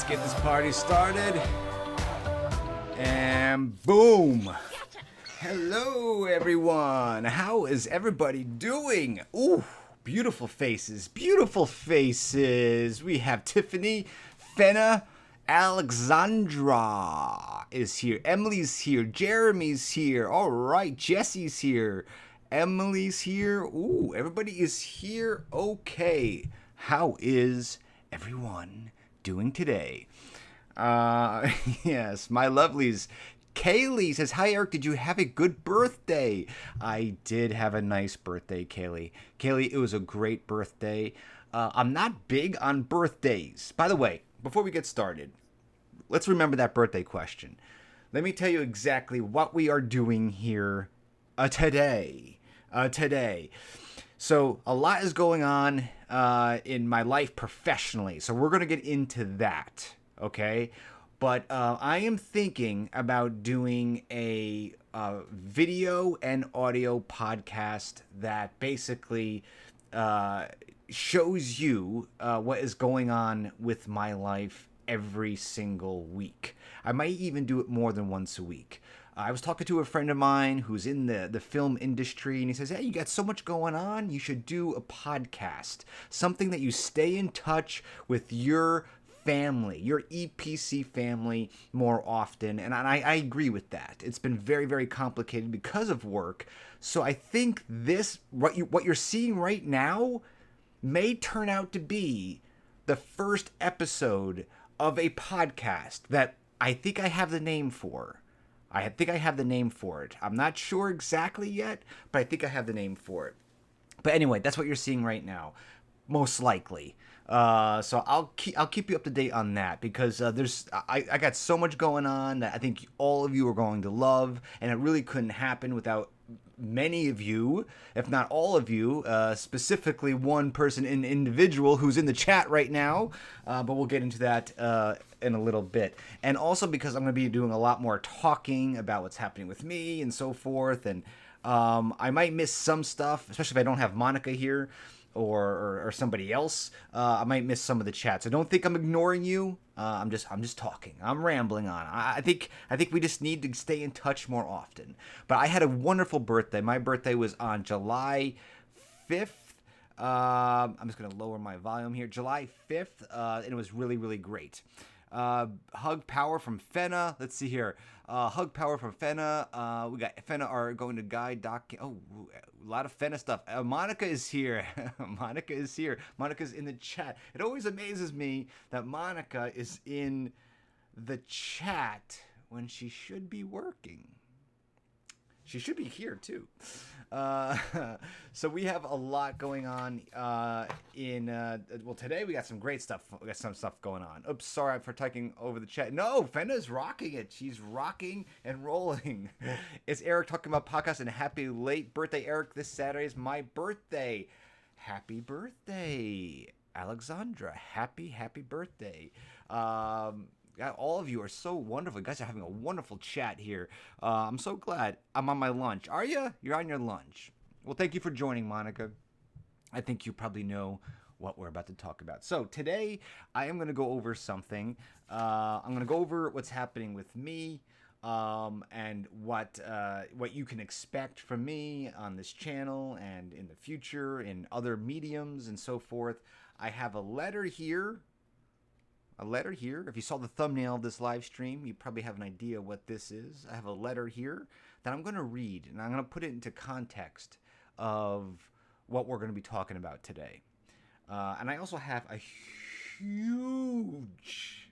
Get this party started. And boom. Hello, everyone. How is everybody doing? Ooh, beautiful faces. Beautiful faces. We have Tiffany, Fenna, Alexandra is here. Emily's here. Jeremy's here. All right. Jesse's here. Emily's here. Ooh, everybody is here. Okay. How is everyone doing today? Yes, my lovelies. Kaylee says, hi, Eric. Did you have a good birthday? I did have a nice birthday, Kaylee. Kaylee, it was a great birthday. I'm not big on birthdays. By the way, before we get started, let's remember that birthday question. Let me tell you exactly what we are doing here today. So a lot is going on in my life professionally. So we're going to get into that, okay? But I am thinking about doing a video and audio podcast that basically shows you what is going on with my life every single week. I might even do it more than once a week. I was talking to a friend of mine who's in the film industry, and he says, hey, you got so much going on, you should do a podcast. Something that you stay in touch with your family, your EPC family more often. And I agree with that. It's been very, very complicated because of work. So I think this, what you're seeing right now may turn out to be the first episode of a podcast that I think I have the name for. I think I have the name for it. I'm not sure exactly yet, but I think I have the name for it. But anyway, that's what you're seeing right now, most likely. So I'll keep you up to date on that because I got so much going on that I think all of you are going to love, and it really couldn't happen without many of you, if not all of you, specifically one person, an individual who's in the chat right now, but we'll get into that in a little bit. And also because I'm going to be doing a lot more talking about what's happening with me and so forth, and I might miss some stuff, especially if I don't have Monica here or somebody else. I might miss some of the chat, so don't think I'm ignoring you. I'm just talking. I'm rambling on. I think we just need to stay in touch more often. But I had a wonderful birthday. My birthday was on July 5th. I'm just gonna lower my volume here. July 5th, and it was really, really great. Hug power from Fenna. Let's see here. Hug power from Fenna. We got Fenna are going to guide doc. Oh, a lot of Fenna stuff. Monica is here. Monica is here. Monica's in the chat. It always amazes me that Monica is in the chat when she should be working. She should be here too. So we have a lot going on well, today we got some great stuff. We got some stuff going on. Oops, sorry for talking over the chat. No, Fenna's rocking it. She's rocking and rolling. It's Eric talking about podcasts, and happy late birthday, Eric. This Saturday is my birthday. Happy birthday, Alexandra. Happy birthday. All of you are so wonderful. You guys are having a wonderful chat here. I'm so glad. I'm on my lunch. Are you? You're on your lunch. Well, thank you for joining, Monica. I think you probably know what we're about to talk about. So today, I am going to go over something. I'm going to go over what's happening with me and what you can expect from me on this channel and in the future in other mediums and so forth. I have a letter here. If you saw the thumbnail of this live stream, you probably have an idea what this is. I have a letter here that I'm going to read, and I'm going to put it into context of what we're going to be talking about today. And I also have a huge,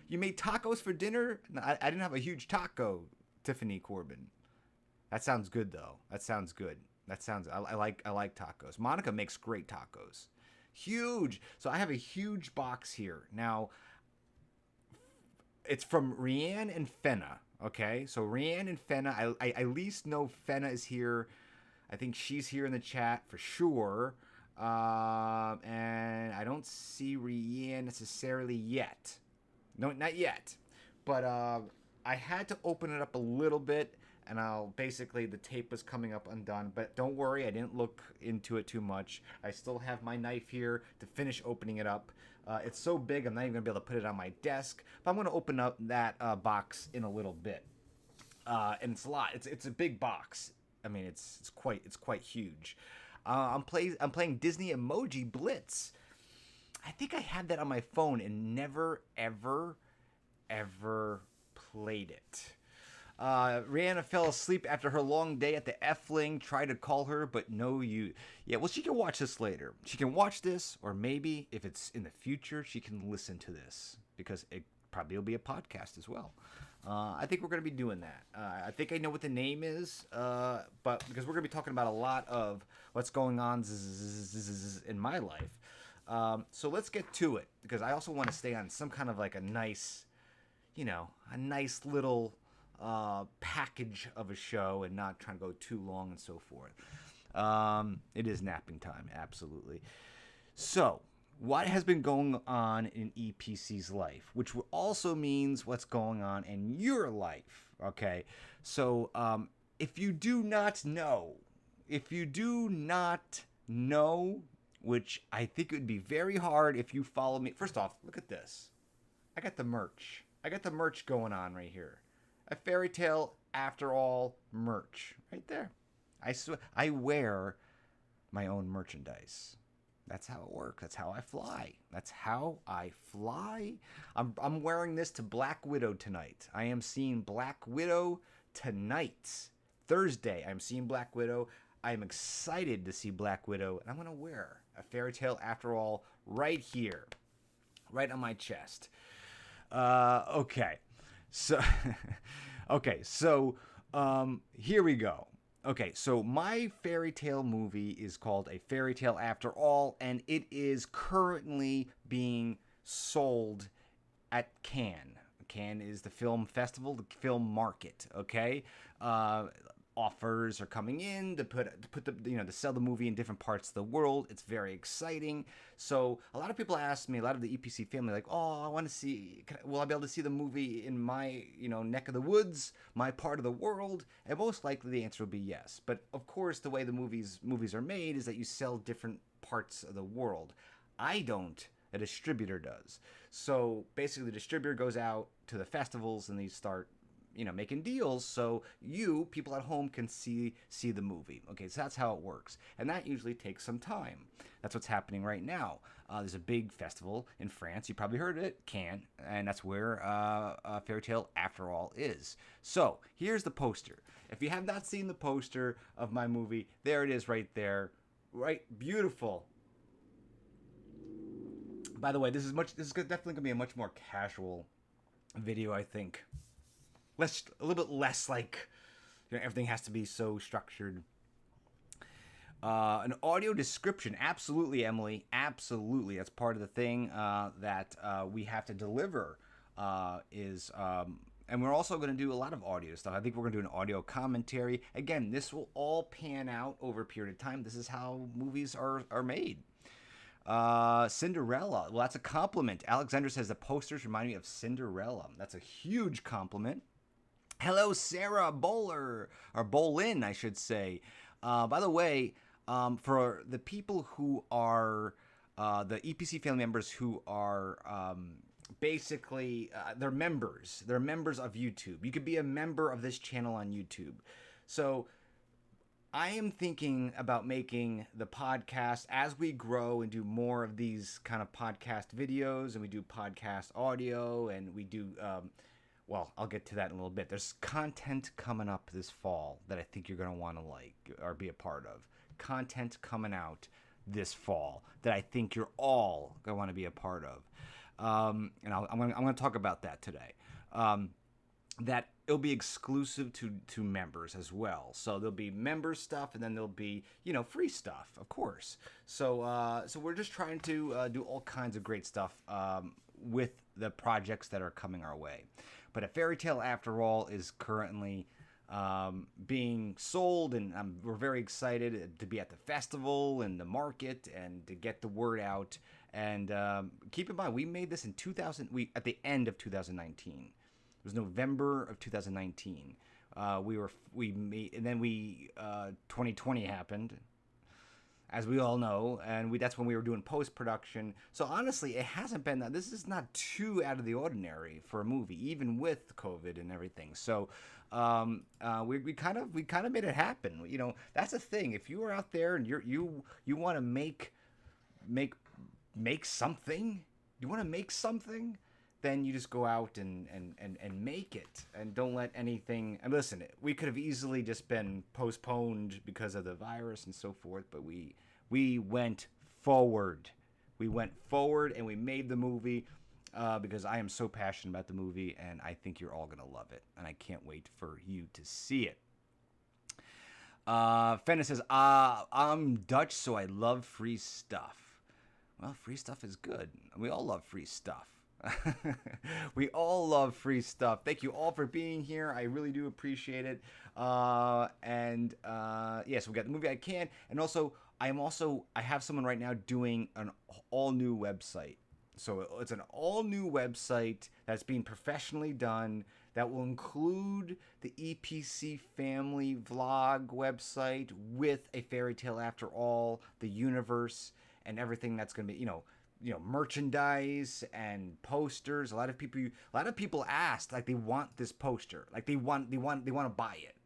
you made tacos for dinner? I didn't have a huge taco, Tiffany Corbin. That sounds good, though. That sounds good. I like tacos. Monica makes great tacos. Huge. So I have a huge box here. Now, it's from Rianne and Fenna. Okay, so Rianne and Fenna. I at least know Fenna is here. I think she's here in the chat for sure. And I don't see Rianne necessarily yet. No, not yet. But I had to open it up a little bit and I'll basically, the tape was coming up undone, but don't worry, I didn't look into it too much. I still have my knife here to finish opening it up. It's so big, I'm not even gonna be able to put it on my desk, but I'm gonna open up that box in a little bit. And it's a lot. It's a big box. I mean, it's quite huge. I'm playing Disney Emoji Blitz. I think I had that on my phone and never ever played it. Rihanna fell asleep after her long day at the F-Ling. Tried to call her, but no use. Yeah, well, she can watch this later. She can watch this, or maybe if it's in the future, she can listen to this because it probably will be a podcast as well. I think we're going to be doing that. I think I know what the name is, but because we're going to be talking about a lot of what's going on in my life. So let's get to it, because I also want to stay on some kind of like a nice little package of a show and not trying to go too long and so forth. It is napping time, absolutely. So, what has been going on in EPC's life, which also means what's going on in your life, okay? So, if you do not know, which I think it would be very hard if you follow me. First off, look at this. I got the merch. Going on right here. A Fairy Tale After All merch right there. I swear, I wear my own merchandise. That's how it works. That's how I fly. I'm wearing this to Black Widow tonight. I am seeing Black Widow tonight. Thursday, I'm seeing Black Widow. I'm excited to see Black Widow, and I'm going to wear A Fairy Tale After All right here, right on my chest. Okay. So, here we go. Okay, so my fairy tale movie is called A Fairy Tale After All, and it is currently being sold at Cannes. Cannes is the film festival, the film market, okay? Offers are coming in to to sell the movie in different parts of the world. It's very exciting. So a lot of people ask me, a lot of the EPC family, like, oh, I want to see, will I be able to see the movie in my, neck of the woods, my part of the world? And most likely the answer will be yes. But of course, the way the movies are made is that you sell different parts of the world. I don't. A distributor does. So basically the distributor goes out to the festivals and they start making deals so you, people at home, can see the movie. Okay, so that's how it works. And that usually takes some time. That's what's happening right now. There's a big festival in France. You probably heard of it, Cannes, and that's where Fairy Tale After All is. So, here's the poster. If you have not seen the poster of my movie, there it is right there. Right, beautiful. By the way, this is definitely going to be a much more casual video, I think. A little bit less like, everything has to be so structured. An audio description, absolutely, Emily, absolutely. That's part of the thing that we have to deliver. And we're also going to do a lot of audio stuff. I think we're going to do an audio commentary. Again, this will all pan out over a period of time. This is how movies are made. Cinderella. Well, that's a compliment. Alexander says the posters remind me of Cinderella. That's a huge compliment. Hello, Sarah Bowler, or Bolin, I should say. By the way, for the people who are the EPC family members who are basically they're members of YouTube. You could be a member of this channel on YouTube. So I am thinking about making the podcast as we grow and do more of these kind of podcast videos, and we do podcast audio, and we do. Well, I'll get to that in a little bit. There's content coming up this fall that I think you're going to want to like or be a part of. Content coming out this fall that I think you're all going to want to be a part of. And I'm going to talk about that today. That it'll be exclusive to members as well. So there'll be member stuff, and then there'll be, free stuff, of course. So we're just trying to do all kinds of great stuff with the projects that are coming our way. But A Fairy Tale After All is currently being sold, and we're very excited to be at the festival and the market and to get the word out. And keep in mind, we made this in at the end of 2019. It was November of 2019 We made, and then we 2020 happened, as we all know, and that's when we were doing post production. So honestly, it hasn't been that. This is not too out of the ordinary for a movie, even with COVID and everything. So we kind of made it happen. You know, that's the thing. If you are out there and you want to make something, you want to make something, then you just go out and make it, and don't let anything. And listen, we could have easily just been postponed because of the virus and so forth, but we went forward. We went forward and we made the movie because I am so passionate about the movie, and I think you're all gonna love it, and I can't wait for you to see it. Fenna says, I'm Dutch, so I love free stuff. Well, free stuff is good. We all love free stuff. We all love free stuff. Thank you all for being here. I really do appreciate it. Yes, we got the movie I Can, and also I have someone right now doing an all new website. So it's an all new website that's being professionally done that will include the EPC family vlog website with a fairy tale after all, the universe, and everything that's going to be, merchandise and posters. A lot of people asked, like, they want this poster, like they want to buy it.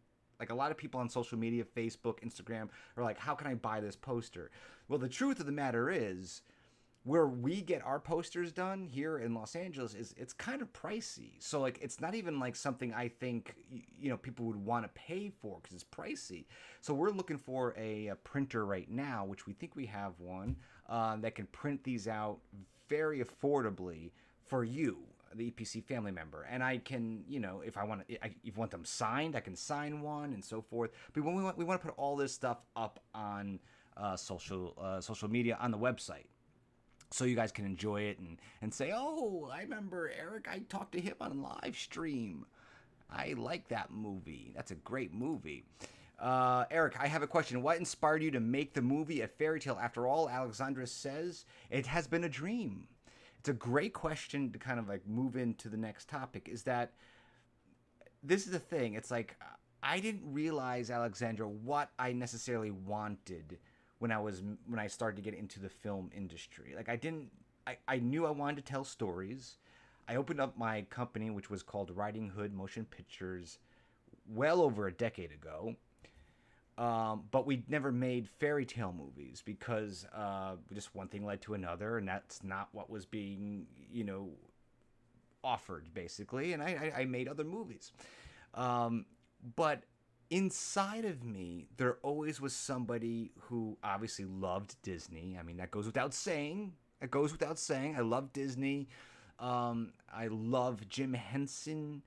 Like, a lot of people on social media, Facebook, Instagram, are like, how can I buy this poster? Well, the truth of the matter is, where we get our posters done here in Los Angeles it's kind of pricey. So, like, it's not even like something I think people would want to pay for because it's pricey. So we're looking for a printer right now, which we think we have one that can print these out very affordably for you, the EPC family member. And I can, if you want them signed, I can sign one and so forth. But we want to put all this stuff up on social media on the website, so you guys can enjoy it and say, oh, I remember Erik, I talked to him on live stream. I like that movie. That's a great movie. Erik, I have a question. What inspired you to make the movie A Fairy Tale After All? Alexandra says, it has been a dream. It's a great question to kind of like move into the next topic, is that this is the thing. It's like, I didn't realize, Alexandra, what I necessarily wanted when I started to get into the film industry. Like, I knew I wanted to tell stories. I opened up my company, which was called Riding Hood Motion Pictures, well over a decade ago. But we never made fairy tale movies because just one thing led to another, and that's not what was being, offered, basically. And I made other movies. But inside of me, there always was somebody who obviously loved Disney. I mean, that goes without saying. I love Disney. I love Jim Henson.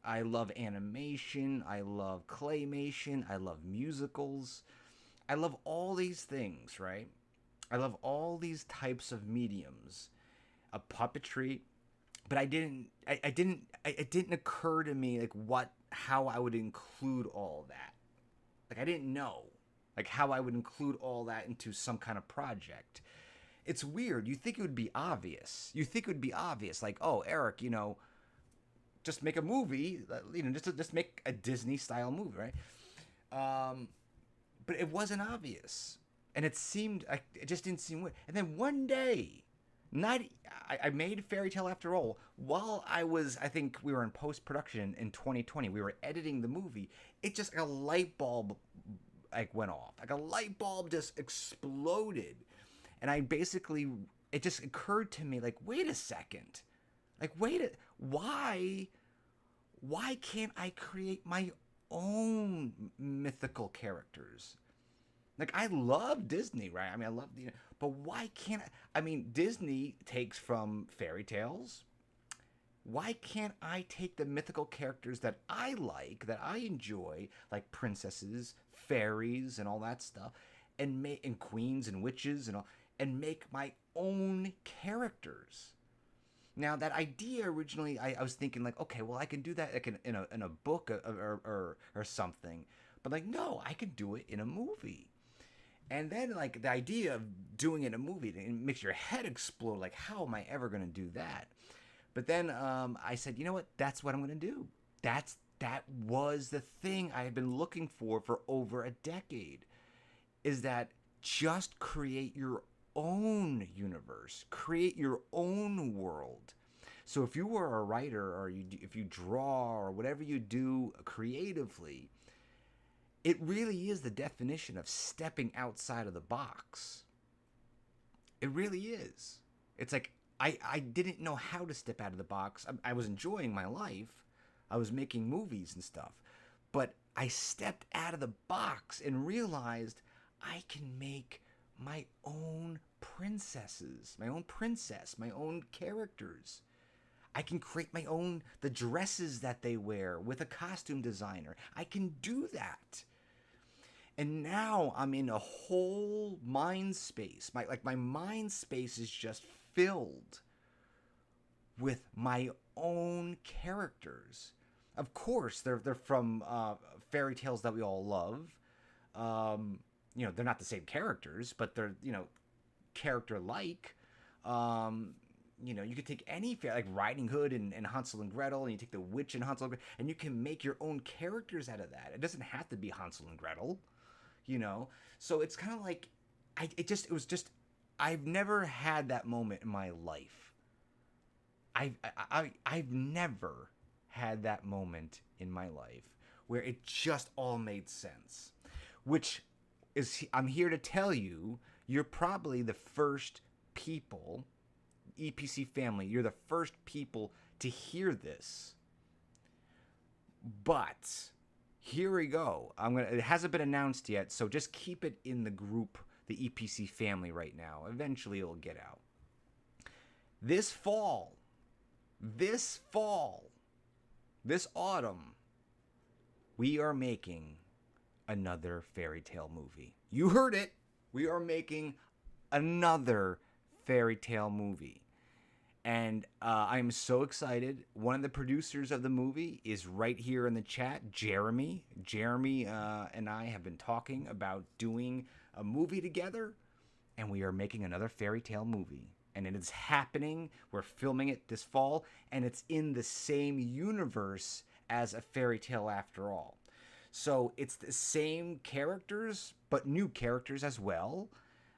I love animation. I love claymation. I love musicals. I love all these things, right? I love all these types of mediums, a puppetry. But it didn't occur to me like how I would include all that. Like, I didn't know like how I would include all that into some kind of project. It's weird. You think it would be obvious. Like, oh, Erik, just make a movie, just make a Disney style movie, right? But it wasn't obvious, and it just didn't seem weird. And then one day, I made Fairy Tale After All while I think we were in post production in 2020. We were editing the movie. It just, like, a light bulb went off. Like, a light bulb just exploded, and it just occurred to me, like, wait a second, why can't I create my own mythical characters? Like, I love Disney, right? I mean, but why can't I mean, Disney takes from fairy tales. Why can't I take the mythical characters that I like, that I enjoy, like princesses, fairies, and all that stuff, and queens and witches and make my own characters? Now, that idea originally, I was thinking, like, okay, well, I can do that like in a book or something, but, like, no, I could do it in a movie. And then, like, the idea of doing it in a movie, it makes your head explode. Like, how am I ever going to do that? But then I said, you know what? That's what I'm going to do. That's that was the thing I had been looking for over a decade, is that just create your own universe, create your own world. So if you were a writer, or if you draw, or whatever you do creatively, it really is the definition of stepping outside of the box. It really is. It's like I didn't know how to step out of the box. I was enjoying my life. I was making movies and stuff. But I stepped out of the box and realized I can make my own princesses, my own princess, my own characters. I can create the dresses that they wear with a costume designer. I can do that. And now I'm in a whole mind space. My mind space is just filled with my own characters. Of course, they're from fairy tales that we all love. They're not the same characters, but they're character-like. You could take any like Riding Hood and Hansel and Gretel, and you take the witch and Hansel and Gretel, and you can make your own characters out of that. It doesn't have to be Hansel and Gretel. So it's kind of like I've never had that moment in my life. I've never had that moment in my life where it just all made sense, which is, I'm here to tell you, you're probably the first people, EPC family, you're the first people to hear this. But here we go. It hasn't been announced yet, so just keep it in the group, the EPC family, right now. Eventually it'll get out. This fall, this autumn, we are making another fairy tale movie. You heard it. We are making another fairy tale movie. And I'm so excited. One of the producers of the movie is right here in the chat, Jeremy. Jeremy and I have been talking about doing a movie together, and we are making another fairy tale movie. And it is happening. We're filming it this fall, and it's in the same universe as A Fairy Tale After All. So it's the same characters, but new characters as well.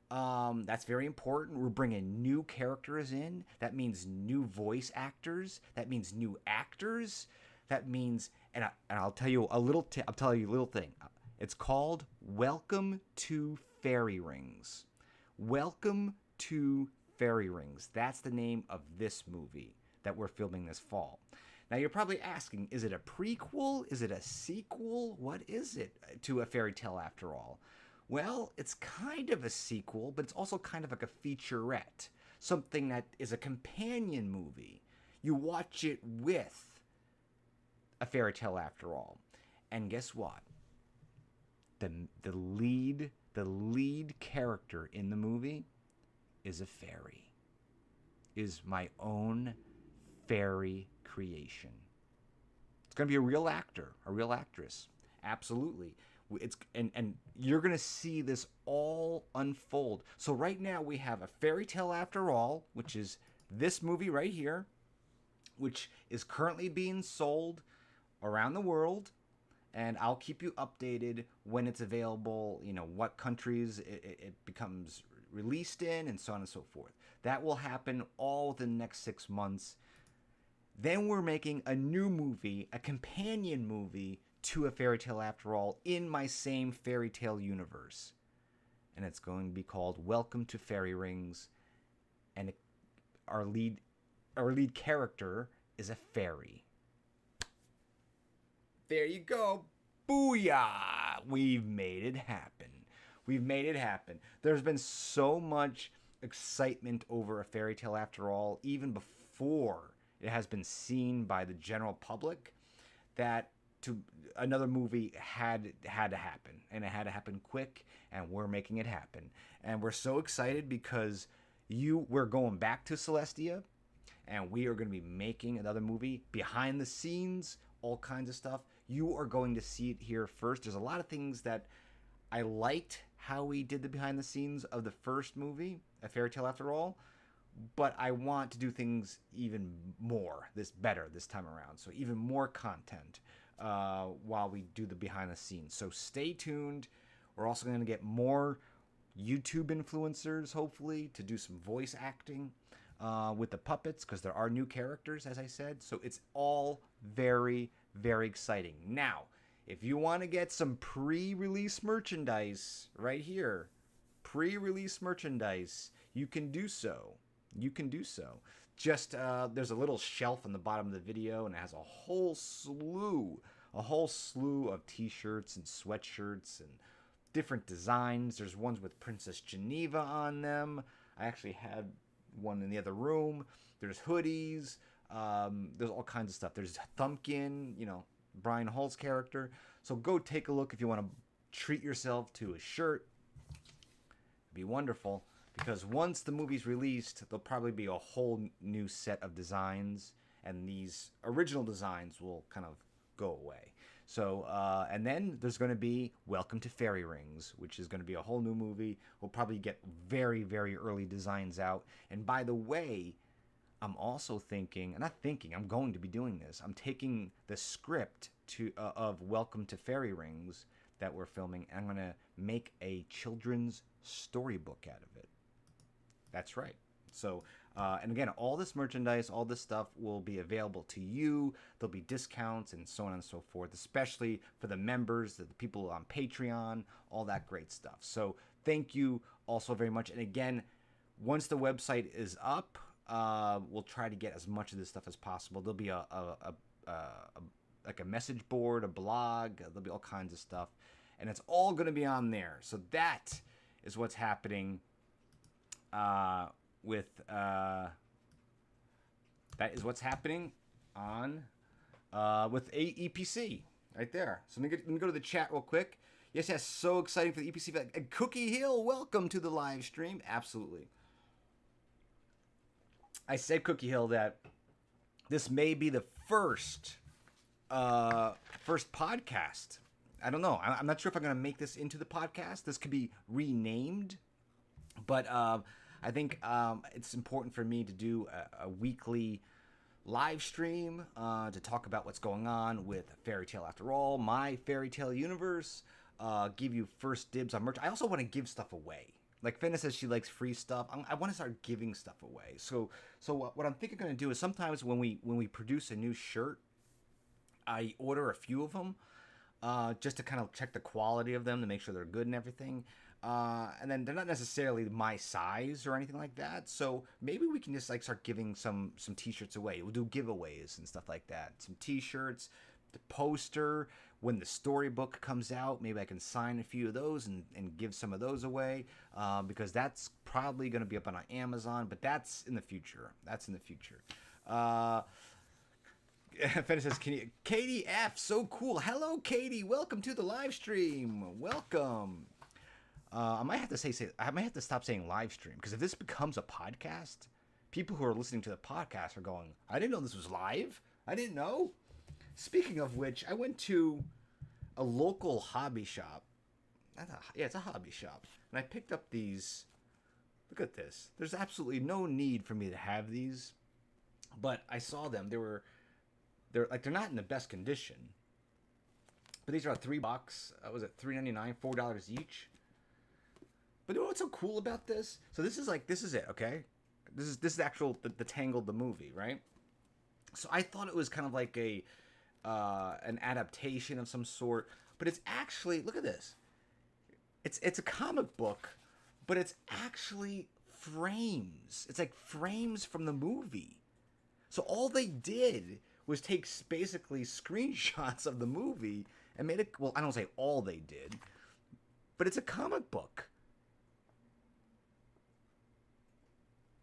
That's very important. We're bringing new characters in. That means new voice actors. That means new actors. That means, and I'll tell you a little. I'll tell you a little thing. It's called Welcome to Fairy Rings. Welcome to Fairy Rings. That's the name of this movie that we're filming this fall. Now you're probably asking, is it a prequel? Is it a sequel? What is it to A Fairy Tale After All? Well, it's kind of a sequel, but it's also kind of like a featurette. Something that is a companion movie. You watch it with A Fairy Tale After All. And guess what? The lead character in the movie is a fairy. Is my own fairy creation. It's going to be a real actor, a real actress. Absolutely. It's and you're going to see this all unfold. So right now we have A Fairy Tale After All, which is this movie right here, which is currently being sold around the world, and I'll keep you updated when it's available, what countries it becomes released in, and so on and so forth. That will happen all within the next 6 months. Then we're making a new movie, a companion movie to A Fairy Tale After All in my same fairy tale universe. And it's going to be called Welcome to Fairy Rings. And our lead character is a fairy. There you go. Booyah! We've made it happen. We've made it happen. There's been so much excitement over A Fairy Tale After All, even before it has been seen by the general public, that another movie had to happen, and it had to happen quick, and we're making it happen. And we're so excited because we're going back to Celestia, and we are going to be making another movie behind the scenes, all kinds of stuff. You are going to see it here first. There's a lot of things that I liked how we did the behind the scenes of the first movie, A Fairy Tale After All, but I want to do things even better this time around. So even more content. while we do the behind the scenes. So stay tuned. We're also going to get more YouTube influencers, hopefully, to do some voice acting with the puppets, because there are new characters, as I said. So it's all very, very exciting. Now, if you want to get some pre-release merchandise right here, pre-release merchandise, you can do so. You can do so. Just there's a little shelf on the bottom of the video, and it has a whole slew of t-shirts and sweatshirts and different designs. There's ones with Princess Geneva on them. I actually had one in the other room. There's hoodies. There's all kinds of stuff. There's Thumbkin, Brian Hull's character. So go take a look if you want to treat yourself to a shirt. It'd be wonderful, because once the movie's released, there'll probably be a whole new set of designs, and these original designs will kind of go away. So, and then there's going to be Welcome to Fairy Rings, which is going to be a whole new movie. We'll probably get very, very early designs out. And by the way, I'm also thinking, I'm going to be doing this. I'm taking the script of Welcome to Fairy Rings that we're filming, and I'm going to make a children's storybook out of it. That's right. So, and again, all this merchandise, all this stuff will be available to you. There'll be discounts and so on and so forth, especially for the members, the people on Patreon, all that great stuff. So thank you also very much. And again, once the website is up, we'll try to get as much of this stuff as possible. There'll be like a message board, a blog. There'll be all kinds of stuff, and it's all going to be on there. So that is what's happening with EPC right there. So let me go to the chat real quick. Yes, so exciting for the EPC. Cookie Hill, welcome to the live stream. Absolutely. I said, Cookie Hill, that this may be the first podcast. I don't know. I'm not sure if I'm going to make this into the podcast. This could be renamed, but I think it's important for me to do a weekly live stream to talk about what's going on with Fairy Tale After All, my fairy tale universe, give you first dibs on merch. I also want to give stuff away. Like Finna says, she likes free stuff. I want to start giving stuff away. So what I'm thinking I'm going to do is sometimes when we produce a new shirt, I order a few of them just to kind of check the quality of them to make sure they're good and everything. And then they're not necessarily my size or anything like that. So maybe we can just like start giving some t-shirts away. We'll do giveaways and stuff like that. Some t-shirts, the poster. When the storybook comes out, maybe I can sign a few of those and give some of those away, because that's probably going to be up on Amazon, but that's in the future. Fennis says, Katie F, so cool. Hello, Katie. Welcome to the live stream. Welcome. I might have to stop saying live stream, because if this becomes a podcast, people who are listening to the podcast are going, I didn't know this was live. I didn't know. Speaking of which, I went to a local hobby shop. It's a hobby shop. And I picked up these. Look at this. There's absolutely no need for me to have these, but I saw them. They're not in the best condition. But these are $3. Was it $3.99, $4 each? But you know what's so cool about this? So this is it, okay? This is actual the Tangled the movie, right? So I thought it was kind of like an adaptation of some sort, but it's actually, look at this. It's a comic book, but it's actually frames. It's like frames from the movie. So all they did was take basically screenshots of the movie and made it, well, I don't say all they did, but it's a comic book.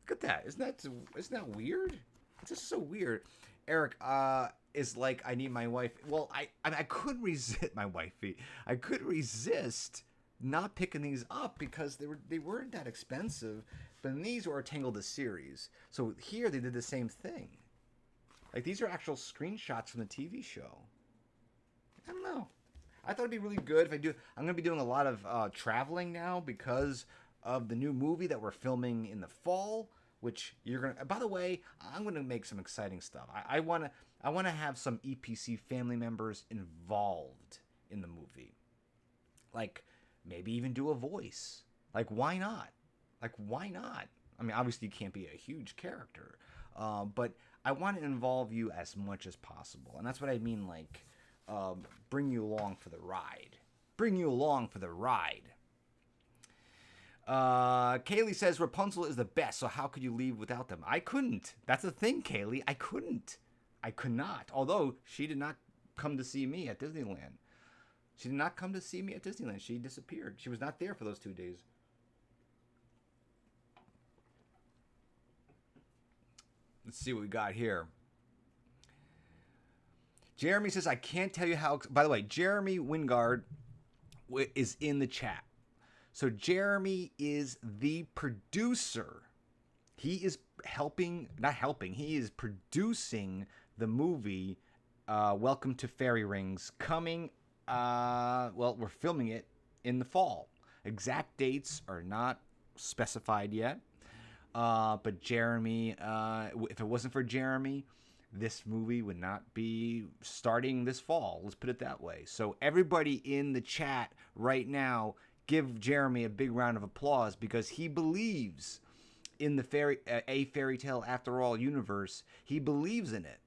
Look at that. Isn't that weird? It's just so weird. Eric is like, I need my wife. Well, I couldn't resist my wifey. I couldn't resist not picking these up because they weren't that expensive. But these were Tangled the series. So here they did the same thing. Like, these are actual screenshots from the TV show. I don't know. I thought it'd be really good if I do. I'm going to be doing a lot of traveling now because of the new movie that we're filming in the fall. which you're gonna. By the way, I'm gonna make some exciting stuff. I wanna have some EPC family members involved in the movie, like maybe even do a voice. Like why not? I mean, obviously you can't be a huge character, but I want to involve you as much as possible, and that's what I mean. Like, bring you along for the ride. Bring you along for the ride. Kaylee says Rapunzel is the best, so how could you leave without them? I couldn't. That's the thing, Kaylee. I couldn't. I could not. Although she did not come to see me at Disneyland. She did not come to see me at Disneyland. She disappeared. She was not there for those 2 days. Let's see what we got here. Jeremy says, I can't tell you how... By the way, Jeremy Wingard is in the chat. So Jeremy is the producer. He is he is producing the movie Welcome to Fairy Rings, coming, we're filming it in the fall. Exact dates are not specified yet. But Jeremy, if it wasn't for Jeremy, this movie would not be starting this fall. Let's put it that way. So everybody in the chat right now, give Jeremy a big round of applause because he believes in the fairy tale after all universe. He believes in it.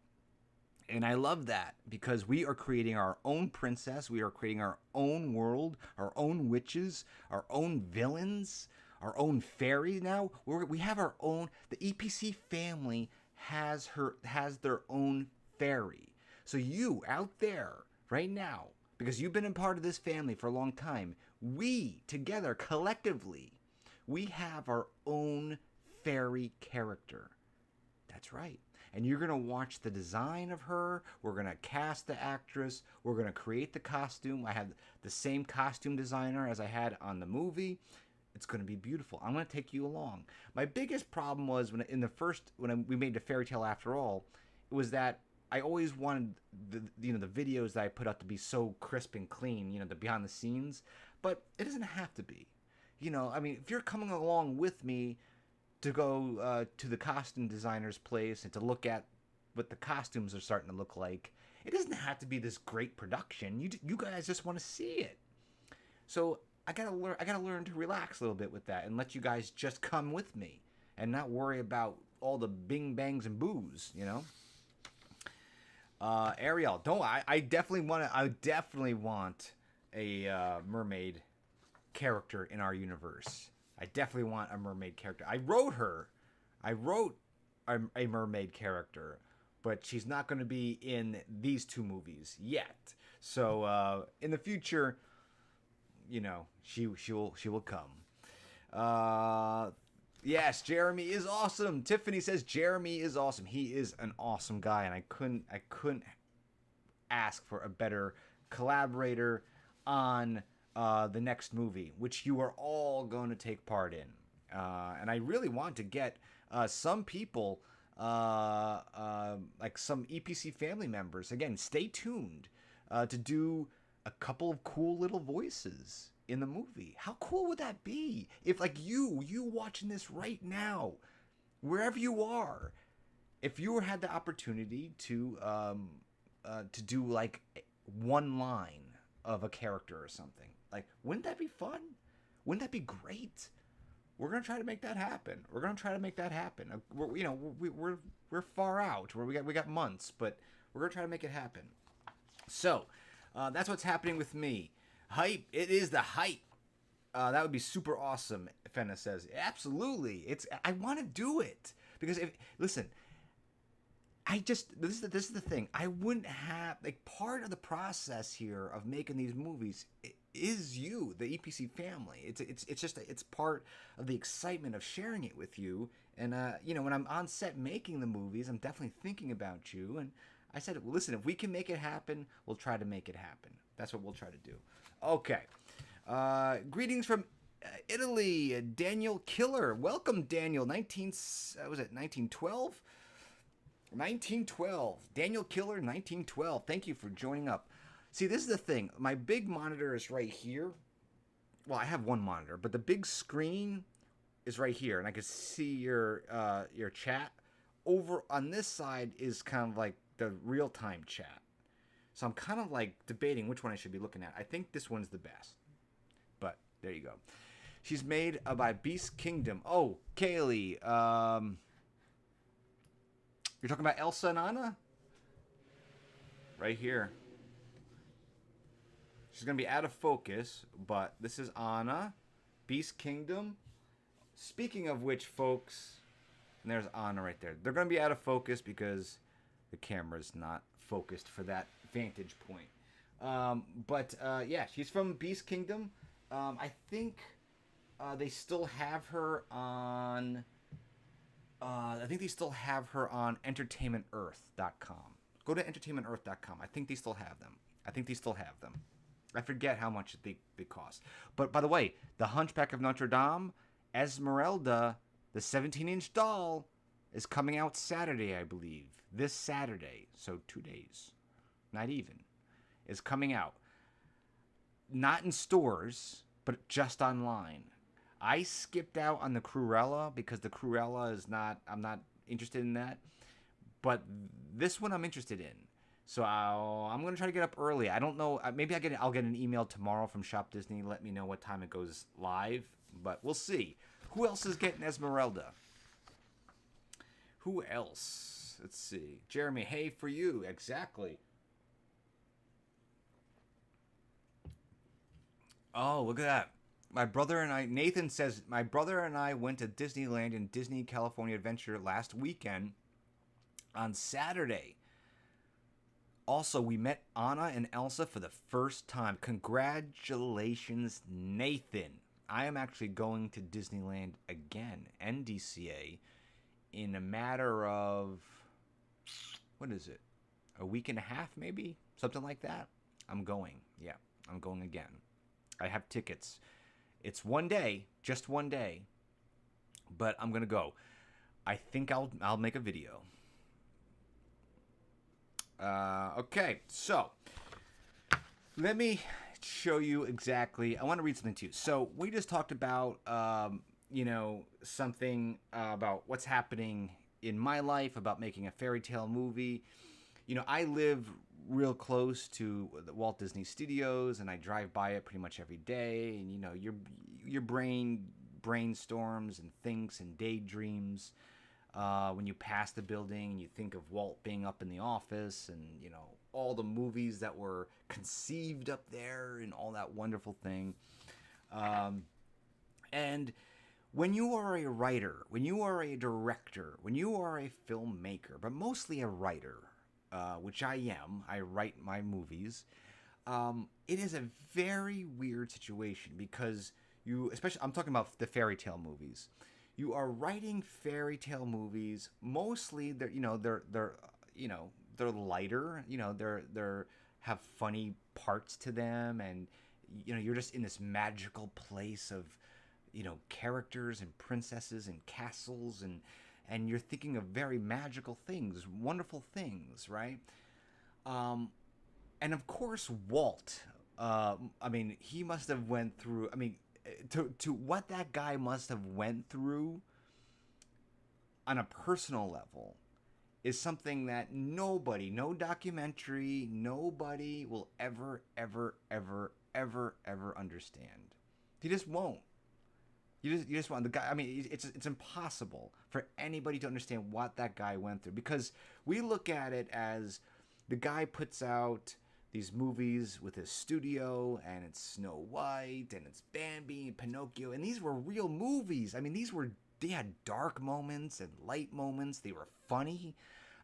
And I love that because we are creating our own princess. We are creating our own world, our own witches, our own villains, our own fairy now. We have our own. The EPC family has their own fairy. So you out there right now, because you've been a part of this family for a long time, we together collectively, we have our own fairy character. That's right. And you're going to watch the design of her. We're going to cast the actress. We're going to create the costume. I have the same costume designer as I had on the movie. It's going to be beautiful. I'm going to take you along. My biggest problem was when we made the fairy tale after all, it was that I always wanted the videos that I put out to be so crisp and clean, the behind the scenes, but it doesn't have to be. I mean, if you're coming along with me to go to the costume designer's place and to look at what the costumes are starting to look like, it doesn't have to be this great production. You guys just want to see it. So I gotta learn to relax a little bit with that and let you guys just come with me and not worry about all the bing bangs and boos, Ariel, I definitely want a mermaid character in our universe. I definitely want a mermaid character. I wrote a mermaid character, but she's not going to be in these two movies yet. So in the future, she will come. Yes, Jeremy is awesome. Tiffany says Jeremy is awesome. He is an awesome guy, and I couldn't ask for a better collaborator on the next movie, which you are all going to take part in. And I really want to get some people, like some EPC family members. Again, stay tuned to do a couple of cool little voices in the movie. How cool would that be if, like, you watching this right now, wherever you are, if you had the opportunity to do like one line of a character or something, like, wouldn't that be fun? Wouldn't that be great? We're gonna try to make that happen. We're far out. We got months, but we're gonna try to make it happen. So that's what's happening with me. Hype. It is the hype. That would be super awesome. Fenna says, absolutely. I want to do it because this is the thing. I wouldn't have, like, part of the process here of making these movies is you, the EPC family. It's part of the excitement of sharing it with you. And when I'm on set making the movies, I'm definitely thinking about you. And I said, listen, if we can make it happen, we'll try to make it happen. That's what we'll try to do. Okay. Greetings from Italy, Daniel Killer. Welcome, Daniel. 1912? 1912. Daniel Killer, 1912. Thank you for joining up. See, this is the thing. My big monitor is right here. Well, I have one monitor, but the big screen is right here, and I can see your chat. Over on this side is kind of like the real time chat. So I'm kind of like debating which one I should be looking at. I think this one's the best. But there you go. She's made by Beast Kingdom. Oh, Kaylee. You're talking about Elsa and Anna? Right here. She's going to be out of focus, but this is Anna. Beast Kingdom. Speaking of which, folks, and there's Anna right there. They're going to be out of focus because the camera's not focused for that vantage point. Yeah, she's from Beast Kingdom. I think they still have her on. I think they still have her on entertainmentearth.com. Go to entertainmentearth.com. I think they still have them. I forget how much they cost. But by the way, the Hunchback of Notre Dame, Esmeralda, the 17-inch doll, is coming out Saturday, I believe. This Saturday. So 2 days. Not even. Is coming out. Not in stores, but just online. I skipped out on the Cruella because the Cruella is not... I'm not interested in that. But this one I'm interested in. So I'm going to try to get up early. I don't know. Maybe I'll get an email tomorrow from Shop Disney. Let me know what time it goes live. But we'll see. Who else is getting Esmeralda? Who else? Let's see. Jeremy, hey, for you. Exactly. Oh, look at that. My brother and I, Nathan says, my brother and I went to Disneyland and Disney California Adventure last weekend on Saturday. Also, we met Anna and Elsa for the first time. Congratulations, Nathan. I am actually going to Disneyland again, NDCA, in a matter of, what is it? A week and a half, maybe? Something like that. I'm going. Yeah, I'm going again. I have tickets. It's 1 day, just 1 day, but I'm going to go. I think I'll make a video. Okay, so let me show you exactly. I want to read something to you. So we just talked about, something about what's happening in my life, about making a fairy tale movie. I live real close to the Walt Disney Studios, and I drive by it pretty much every day. And your brain brainstorms and thinks and daydreams. When you pass the building and you think of Walt being up in the office and, all the movies that were conceived up there and all that wonderful thing. And when you are a writer, when you are a director, when you are a filmmaker, but mostly a writer, which I am, I write my movies, it is a very weird situation because especially, I'm talking about the fairy tale movies. You are writing fairy tale movies. Mostly, they're lighter. They're have funny parts to them, and you're just in this magical place of characters and princesses and castles, and you're thinking of very magical things, wonderful things, right? And of course, Walt. He must have went through. To what that guy must have went through on a personal level is something that nobody, no documentary, nobody will ever understand. You just won't. You just want the guy. It's impossible for anybody to understand what that guy went through, because we look at it as the guy puts out these movies with his studio, and it's Snow White, and it's Bambi, and Pinocchio, and these were real movies. They had dark moments and light moments. They were funny.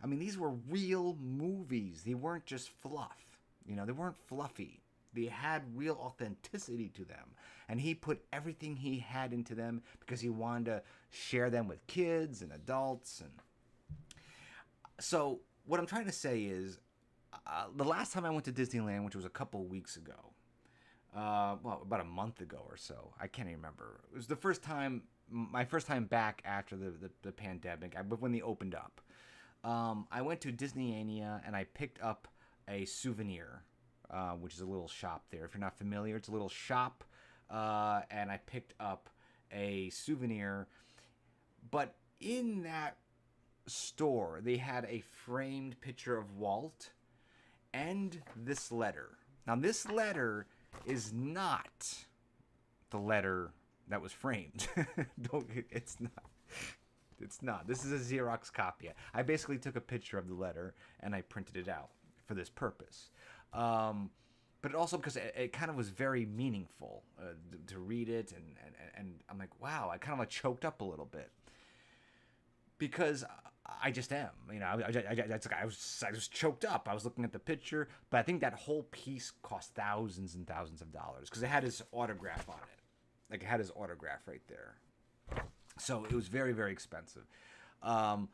These were real movies. They weren't just fluff. They weren't fluffy. They had real authenticity to them. And he put everything he had into them because he wanted to share them with kids and adults. And so what I'm trying to say is, the last time I went to Disneyland, which was a couple weeks ago, about a month ago or so, I can't even remember. It was my first time back after the pandemic, when they opened up. I went to Disneyania and I picked up a souvenir, which is a little shop there. If you're not familiar, it's a little shop, and I picked up a souvenir, but in that store, they had a framed picture of Walt and this letter. Now, this letter is not the letter that was framed. It's not. It's not. This is a Xerox copy. I basically took a picture of the letter and I printed it out for this purpose. But also because it kind of was very meaningful to read it, and I'm like, wow, I kind of like choked up a little bit because I just am, you know, I was choked up. I was looking at the picture, but I think that whole piece cost thousands and thousands of dollars because it had his autograph on it, like it had his autograph right there. So it was very, very expensive. And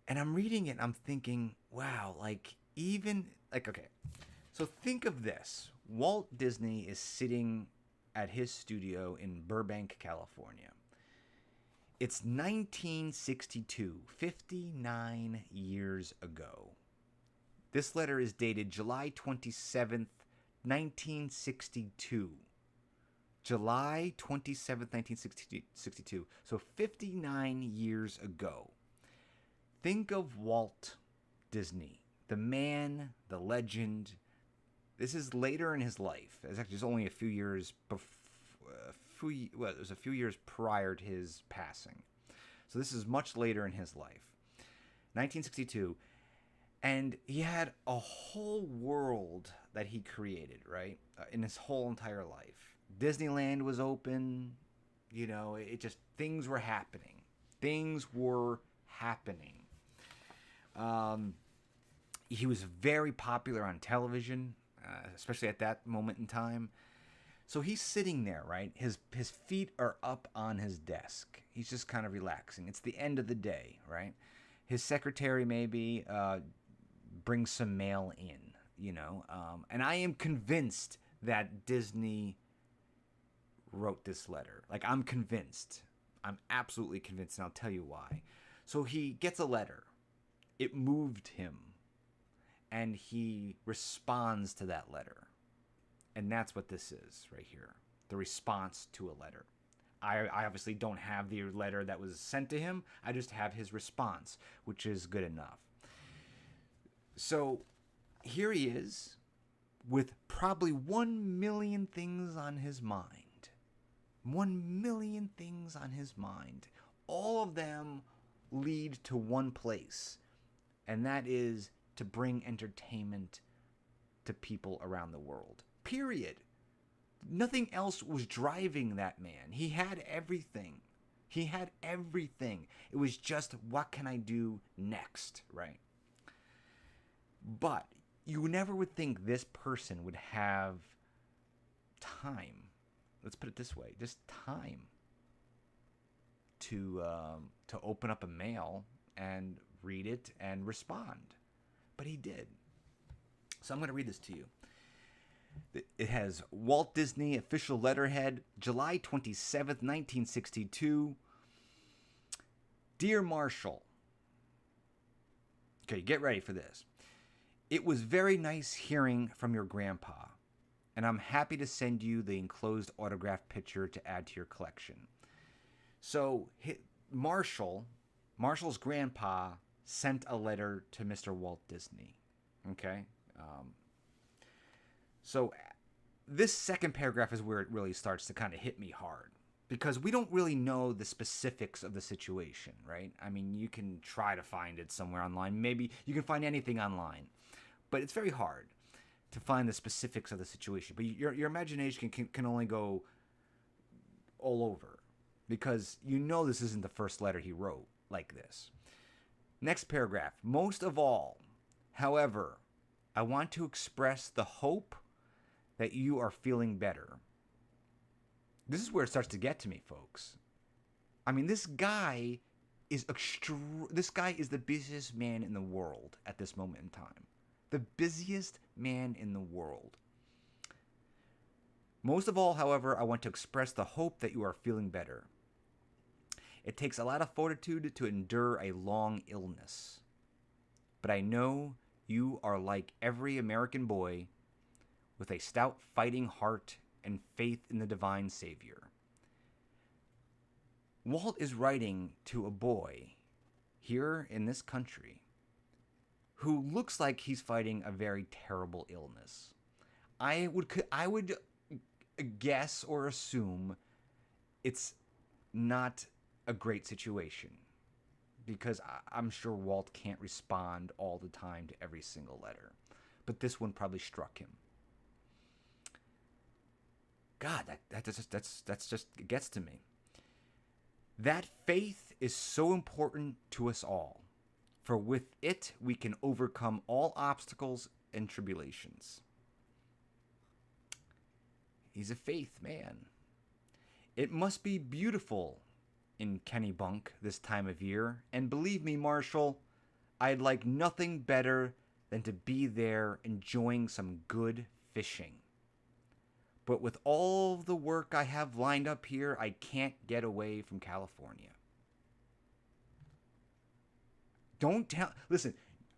I'm reading it and I'm thinking, wow, like even like, okay. So think of this. Walt Disney is sitting at his studio in Burbank, California. It's 1962, 59 years ago. This letter is dated July 27th, 1962. July 27th, 1962. So 59 years ago. Think of Walt Disney, the man, the legend. This is later in his life. It's actually just only a few years it was a few years prior to his passing. So this is much later in his life. 1962. And he had a whole world that he created, right? In his whole entire life. Disneyland was open. You know, it just, things were happening. Things were happening. He was very popular on television, especially at that moment in time. So he's sitting there, right? His feet are up on his desk. He's just kind of relaxing. It's the end of the day, right? His secretary maybe brings some mail in, you know. And I am convinced that Disney wrote this letter. Like, I'm convinced. I'm absolutely convinced, and I'll tell you why. So he gets a letter. It moved him. And he responds to that letter. And that's what this is right here. The response to a letter. I obviously don't have the letter that was sent to him. I just have his response, which is good enough. So here he is with probably 1 million things on his mind. 1 million things on his mind. All of them lead to one place. And that is to bring entertainment to people around the world. Period. Nothing else was driving that man. He had everything. He had everything. It was just, what can I do next, right? But you never would think this person would have time. Let's put it this way, just time to open up a mail and read it and respond. But he did. So I'm going to read this to you. It has Walt Disney official letterhead, July 27th, 1962. Dear Marshall. Okay, get ready for this. It was very nice hearing from your grandpa, and I'm happy to send you the enclosed autographed picture to add to your collection. So Marshall's grandpa sent a letter to Mr. Walt Disney. Okay? So this second paragraph is where it really starts to kind of hit me hard. Because we don't really know the specifics of the situation, right? I mean, you can try to find it somewhere online. Maybe you can find anything online. But it's very hard to find the specifics of the situation. But your imagination can only go all over. Because you know this isn't the first letter he wrote like this. Next paragraph. Most of all, however, I want to express the hope that you are feeling better. This is where it starts to get to me, folks. I mean, this guy is the busiest man in the world at this moment in time. The busiest man in the world. Most of all, however, I want to express the hope that you are feeling better. It takes a lot of fortitude to endure a long illness. But I know you are like every American boy with a stout fighting heart and faith in the divine Savior. Walt is writing to a boy here in this country who looks like he's fighting a very terrible illness. I would guess or assume it's not a great situation, because I'm sure Walt can't respond all the time to every single letter. But this one probably struck him. God, that's just it gets to me. That faith is so important to us all, for with it we can overcome all obstacles and tribulations. He's a faith man. It must be beautiful in Kennebunk this time of year, and believe me, Marshall, I'd like nothing better than to be there enjoying some good fishing. But with all the work I have lined up here, I can't get away from California. Listen,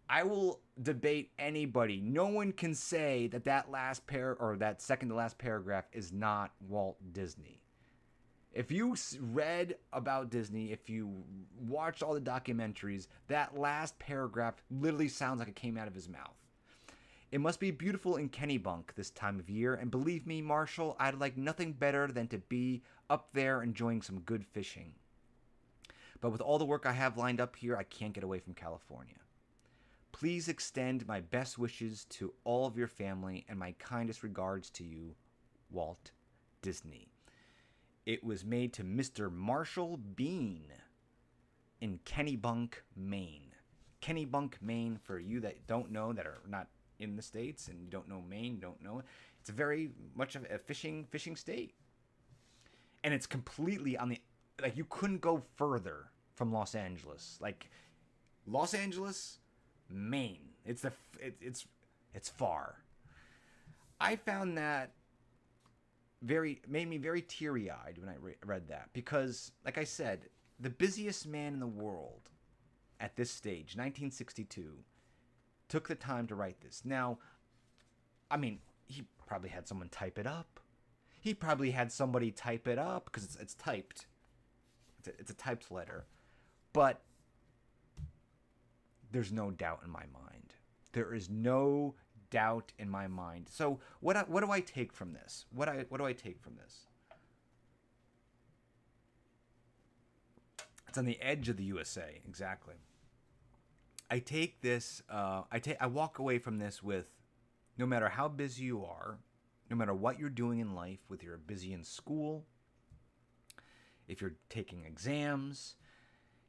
I will debate anybody. No one can say that last or that second to last paragraph is not Walt Disney. If you read about Disney, if you watched all the documentaries, that last paragraph literally sounds like it came out of his mouth. It must be beautiful in Kennebunk this time of year, and believe me, Marshall, I'd like nothing better than to be up there enjoying some good fishing. But with all the work I have lined up here, I can't get away from California. Please extend my best wishes to all of your family and my kindest regards to you, Walt Disney. It was made to Mr. Marshall Bean in Kennebunk, Maine. Kennebunk, Maine, for you that don't know, that are not in the States and you don't know Maine, don't know it. It's a very much of a fishing state. And it's completely on the, like, you couldn't go further from Los Angeles. Like, Los Angeles, Maine. It's far. I found that made me very teary-eyed when I read that, because, like I said, the busiest man in the world at this stage, 1962, took the time to write this. Now, I mean, he probably had someone type it up. He probably had somebody type it up, because it's typed. It's a typed letter. But there's no doubt in my mind. There is no doubt in my mind. So what do I take from this? What do I take from this? It's on the edge of the USA, exactly. I take this. I walk away from this with, no matter how busy you are, no matter what you're doing in life, whether you're busy in school, if you're taking exams,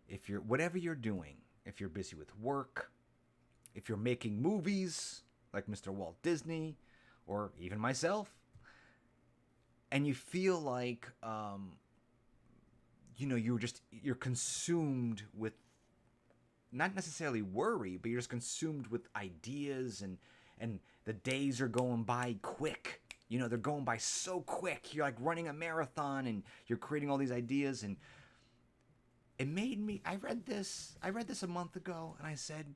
if you're whatever you're doing, if you're busy with work, if you're making movies like Mr. Walt Disney, or even myself, and you feel like you're consumed with, not necessarily worry, but you're just consumed with ideas, and the days are going by quick. You know, they're going by so quick. You're like running a marathon and you're creating all these ideas, and it made me, I read this a month ago, and I said,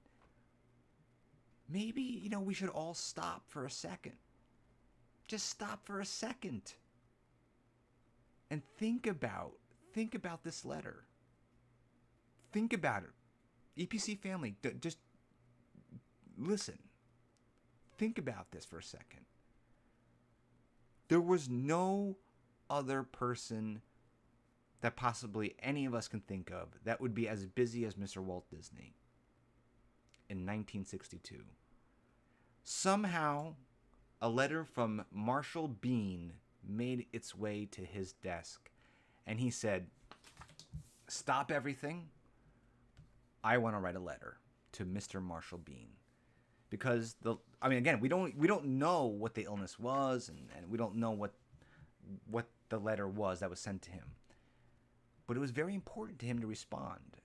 maybe, we should all stop for a second. Just stop for a second. And think about this letter. Think about it. EPC family, just listen. Think about this for a second. There was no other person that possibly any of us can think of that would be as busy as Mr. Walt Disney in 1962. Somehow, a letter from Marshall Bean made its way to his desk, and he said, "Stop everything. I want to write a letter to Mr. Marshall Bean." Because again, we don't know what the illness was, and we don't know what the letter was that was sent to him. But it was very important to him to respond.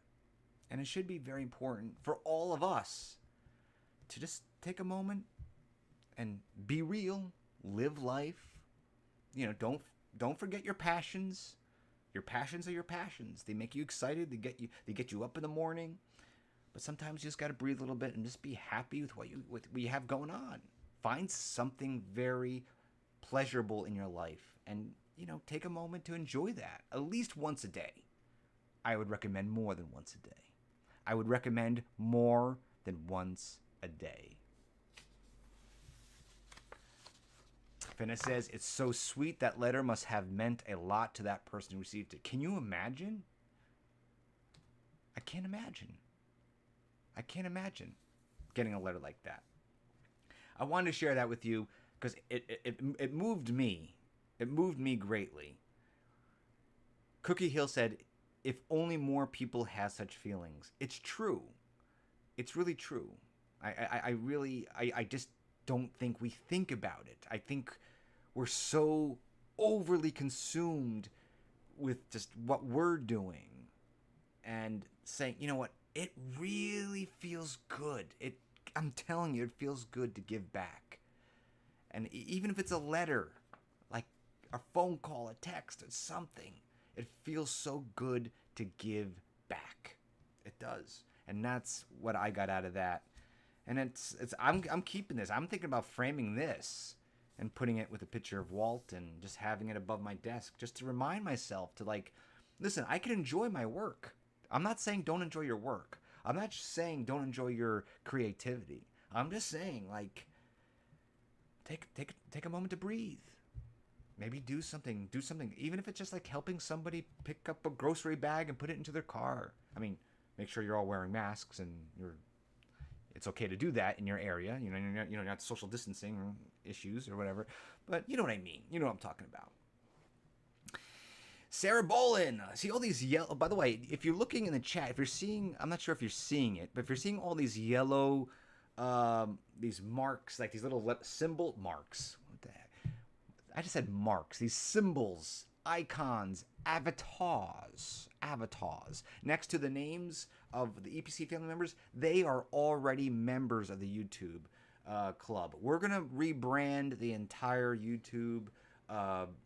And it should be very important for all of us to just take a moment and be real, live life. Don't forget your passions. Your passions are your passions. They make you excited. They get you up in the morning. But sometimes you just got to breathe a little bit and just be happy with what you have going on. Find something very pleasurable in your life, and take a moment to enjoy that at least once a day. I would recommend more than once a day. I would recommend more than once a day. Finna says, it's so sweet. That letter must have meant a lot to that person who received it. Can you imagine? I can't imagine. I can't imagine getting a letter like that. I wanted to share that with you because it moved me. It moved me greatly. Cookie Hill said, if only more people had such feelings. It's true. It's really true. I just don't think we think about it. I think we're so overly consumed with just what we're doing and saying, you know what, it really feels good. I'm telling you, it feels good to give back. And even if it's a letter, like a phone call, a text, or something, it feels so good to give back. It does. And that's what I got out of that. And I'm keeping this. I'm thinking about framing this and putting it with a picture of Walt and just having it above my desk just to remind myself to, like, listen, I can enjoy my work. I'm not saying don't enjoy your work. I'm not saying don't enjoy your creativity. I'm just saying, like, take a moment to breathe. Maybe do something, even if it's just like helping somebody pick up a grocery bag and put it into their car. I mean, make sure you're all wearing masks and it's okay to do that in your area. You know, you're not social distancing issues or whatever, but you know what I mean. You know what I'm talking about. Sarah Bolin, see all these yellow. By the way, if you're looking in the chat, if you're seeing, I'm not sure if you're seeing it, but if you're seeing all these yellow, these marks, like these little symbol marks. What the heck? I just said marks. These symbols, icons, avatars next to the names of the EPC family members. They are already members of the YouTube club. We're gonna rebrand the entire YouTube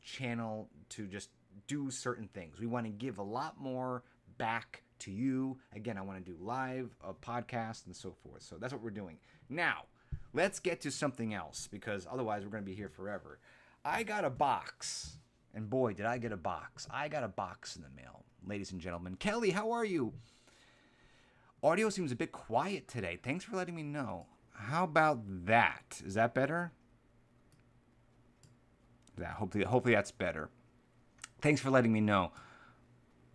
channel to just do certain things. We want to give a lot more back to you. Again, I want to do live podcasts and so forth. So that's what we're doing. Now, let's get to something else because otherwise we're going to be here forever. I got a box, and boy, did I get a box. I got a box in the mail, ladies and gentlemen. Kelly, how are you? Audio seems a bit quiet today. Thanks for letting me know. How about that? Is that better? Yeah, hopefully that's better. Thanks for letting me know.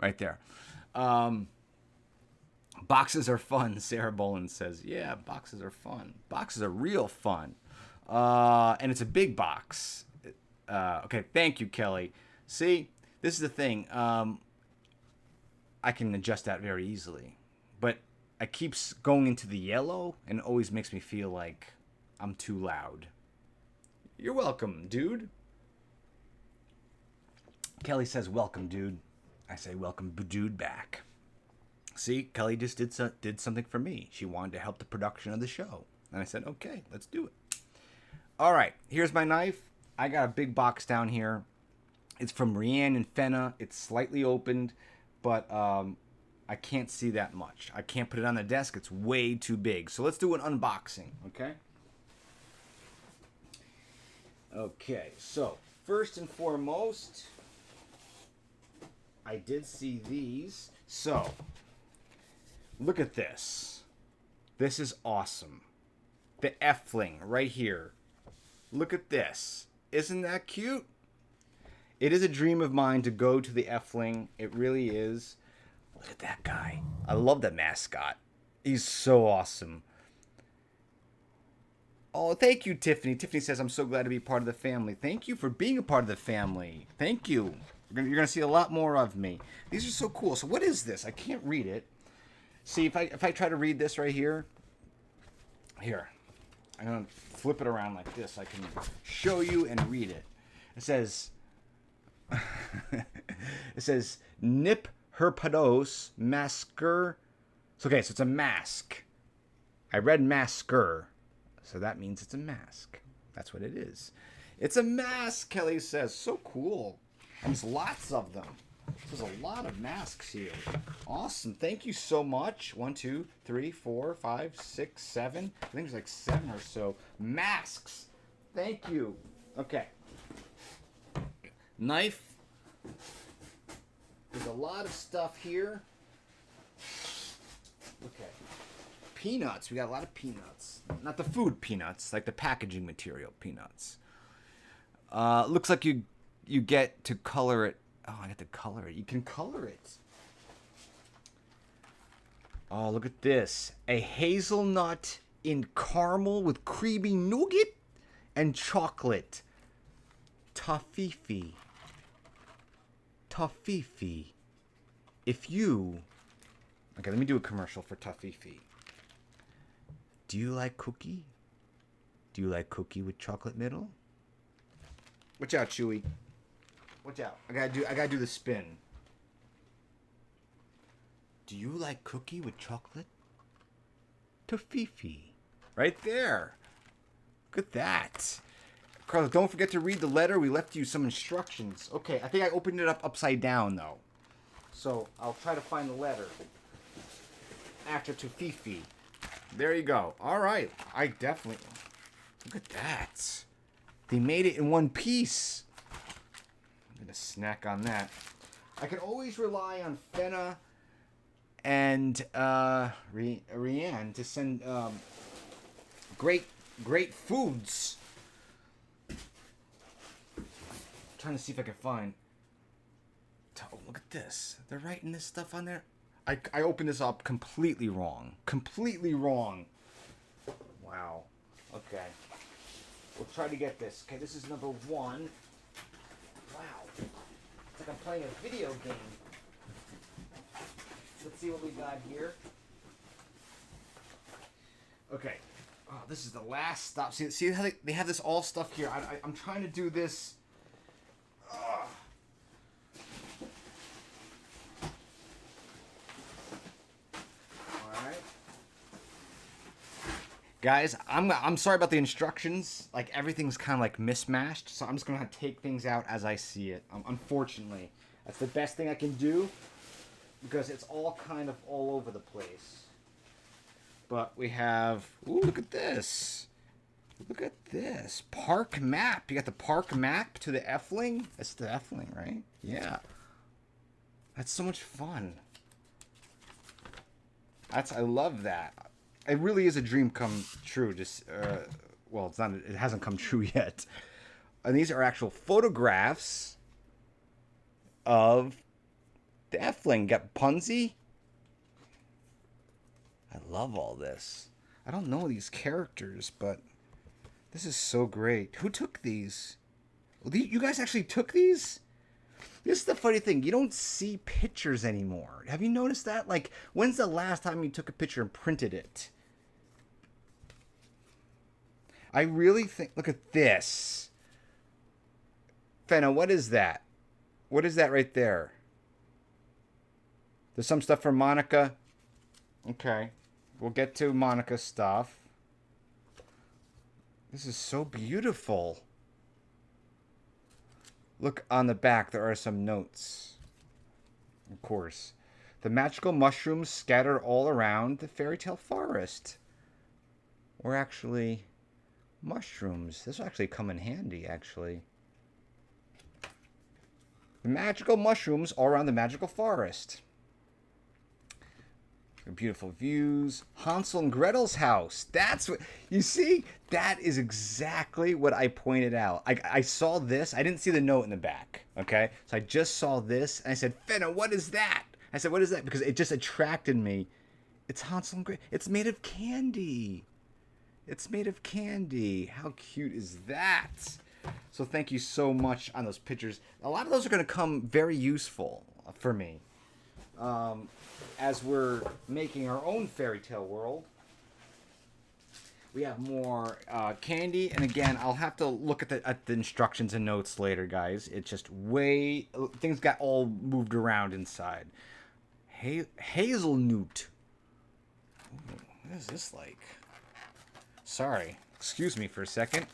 Right there. Boxes are fun, Sarah Bolin says. Yeah, boxes are fun. Boxes are real fun. And it's a big box. Okay, thank you, Kelly. See, this is the thing. I can adjust that very easily. But I keep going into the yellow, and it always makes me feel like I'm too loud. You're welcome, dude. Kelly says, welcome, dude. I say, welcome, dude, back. See, Kelly just did something for me. She wanted to help the production of the show. And I said, okay, let's do it. All right, here's my knife. I got a big box down here. It's from Rianne and Fenna. It's slightly opened, but I can't see that much. I can't put it on the desk. It's way too big. So let's do an unboxing, okay? Okay, so first and foremost, I did see these. So, look at this. This is awesome. The F-Fling right here. Look at this. Isn't that cute? It is a dream of mine to go to the F-Fling. It really is. Look at that guy. I love that mascot. He's so awesome. Oh, thank you, Tiffany. Tiffany says, I'm so glad to be part of the family. Thank you for being a part of the family. Thank you. You're going to see a lot more of me. These are so cool. So what is this? I can't read it. See, if I try to read this right here. Here. I'm going to flip it around like this. I can show you and read it. It says, Nip Herpados Masker. So, okay, so it's a mask. I read masker. So that means it's a mask. That's what it is. It's a mask, Kelly says. So cool. And there's lots of them. There's a lot of masks here. Awesome. Thank you so much. 1, 2, 3, 4, 5, 6, 7. I think there's like 7 or so masks. Thank you. Okay. Knife. There's a lot of stuff here. Okay. Peanuts. We got a lot of peanuts. Not the food peanuts, like the packaging material peanuts. Looks like you get to color it. Oh, I get to color it. You can color it. Oh, look at this. A hazelnut in caramel with creamy nougat and chocolate. Toffee. Toffee. If you... Okay, let me do a commercial for Toffee. Do you like cookie? Do you like cookie with chocolate middle? Watch out, Chewy. Watch out. I gotta do the spin. Do you like cookie with chocolate? Toffee. Right there. Look at that. Carlos, don't forget to read the letter. We left you some instructions. Okay, I think I opened it up upside down, though. So, I'll try to find the letter. After Toffee. There you go. All right. I definitely... Look at that. They made it in one piece. I'm going to snack on that. I can always rely on Fenna and Rianne to send great foods. I'm trying to see if I can find... Oh, look at this. They're writing this stuff on there. I opened this up completely wrong. Completely wrong. Wow. Okay. We'll try to get this. Okay, this is number 1. Wow. It's like I'm playing a video game. Let's see what we got here. Okay. Oh, this is the last stop. See how they have this all stuff here. I'm trying to do this. Ugh. Guys, I'm sorry about the instructions. Like, everything's kind of like mismatched, so I'm just gonna have to take things out as I see it. Unfortunately, that's the best thing I can do because it's all kind of all over the place. But we have, ooh, look at this. Look at this park map. You got the park map to the Effling. That's the Effling, right? Yeah. That's so much fun. I love that. It really is a dream come true. Just well, it's not. It hasn't come true yet. And these are actual photographs of the Effling. Got Punzi. I love all this. I don't know these characters, but this is so great. Who took these? You guys actually took these? This is the funny thing. You don't see pictures anymore. Have you noticed that? Like, when's the last time you took a picture and printed it? I really think... Look at this. Fenna, what is that? What is that right there? There's some stuff for Monica. Okay. We'll get to Monica's stuff. This is so beautiful. Look on the back. There are some notes. Of course. The magical mushrooms scattered all around the fairy tale forest. Or actually... mushrooms. This will actually come in handy, actually. The magical mushrooms all around the magical forest. Beautiful views. Hansel and Gretel's house. That's what... You see? That is exactly what I pointed out. I saw this. I didn't see the note in the back. Okay? So I just saw this. And I said, Fenna, what is that? I said, what is that? Because it just attracted me. It's Hansel and Gretel. It's made of candy. It's made of candy. How cute is that? So thank you so much on those pictures. A lot of those are going to come very useful for me. As we're making our own fairy tale world. We have more candy. And again, I'll have to look at the instructions and notes later, guys. It's just way... Things got all moved around inside. Hazelnut. Ooh, what is this like? Sorry. Excuse me for a second.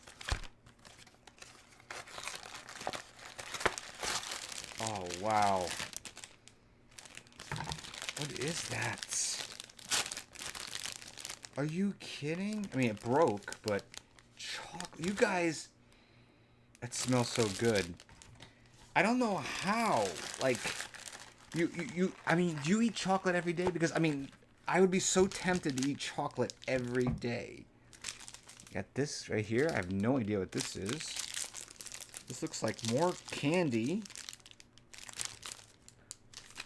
Oh, wow. What is that? Are you kidding? I mean, it broke, but chocolate. You guys, it smells so good. I don't know how. Like, I mean, do you eat chocolate every day? Because, I mean, I would be so tempted to eat chocolate every day. Got this right here. I have no idea what this is. This looks like more candy.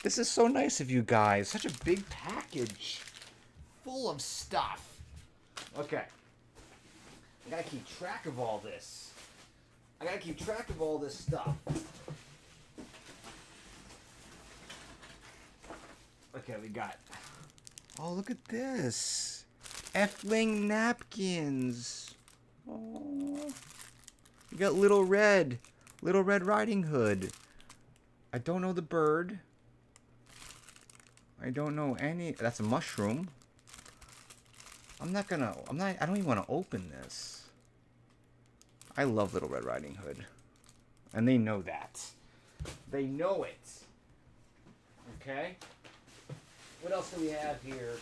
This is so nice of you guys. Such a big package. Full of stuff. Okay. I gotta keep track of all this. I gotta keep track of all this stuff. Okay, we got... Oh, look at this. Effling napkins. Oh. You got Little Red. Little Red Riding Hood. I don't know the bird. I don't know any... That's a mushroom. I don't even want to open this. I love Little Red Riding Hood. And they know that. They know it. Okay? What else do we have here?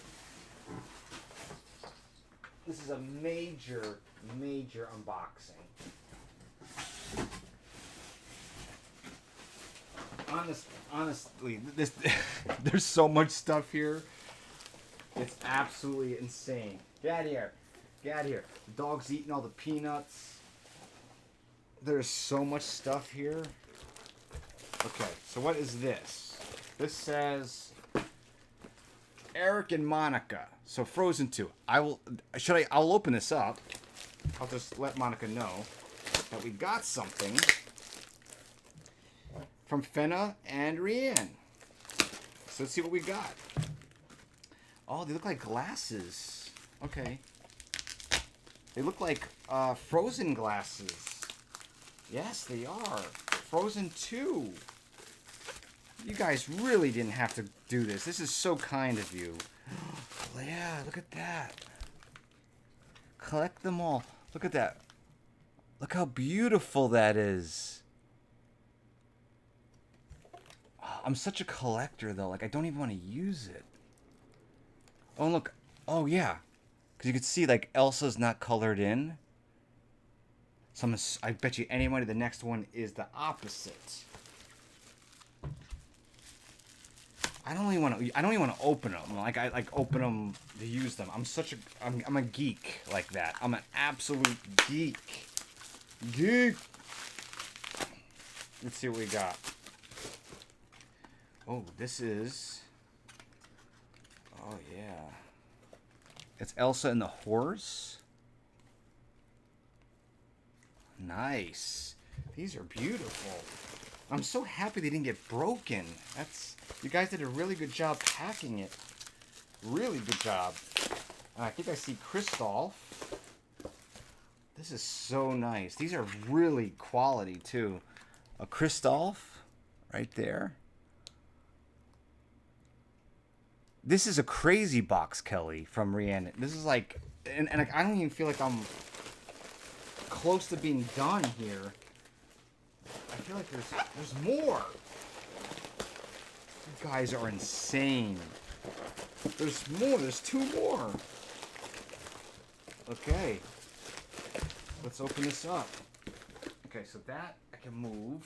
This is a major, major unboxing. Honestly, this there's so much stuff here. It's absolutely insane. Get out of here. Get out of here. The dog's eating all the peanuts. There's so much stuff here. Okay, so what is this? This says Erik and Monica. So Frozen 2. I'll open this up. I'll just let Monica know that we got something from Fenna and Rianne. So let's see what we got. Oh, they look like glasses. Okay. They look like Frozen glasses. Yes, they are. Frozen 2. You guys really didn't have to do this. This is so kind of you. Yeah, look at that. Collect them all. Look at that. Look how beautiful that is. Oh, I'm such a collector, though. Like, I don't even want to use it. Oh, look. Oh, yeah. Because you can see, like, Elsa's not colored in. So I bet you any money the next one is the opposite. I don't even want to open them. Like, I open them to use them. I'm a geek like that. I'm an absolute geek. Let's see what we got. Oh, this is... Oh, yeah. It's Elsa and the horse. Nice. These are beautiful. I'm so happy they didn't get broken. You guys did a really good job packing it. Really good job. And I think I see Kristoff. This is so nice. These are really quality, too. A Kristoff right there. This is a crazy box, Kelly, from Rihanna. This is like... And I don't even feel like I'm close to being done here. I feel like there's more. You guys are insane. There's more. There's 2 more. Okay. Let's open this up. Okay, so that I can move.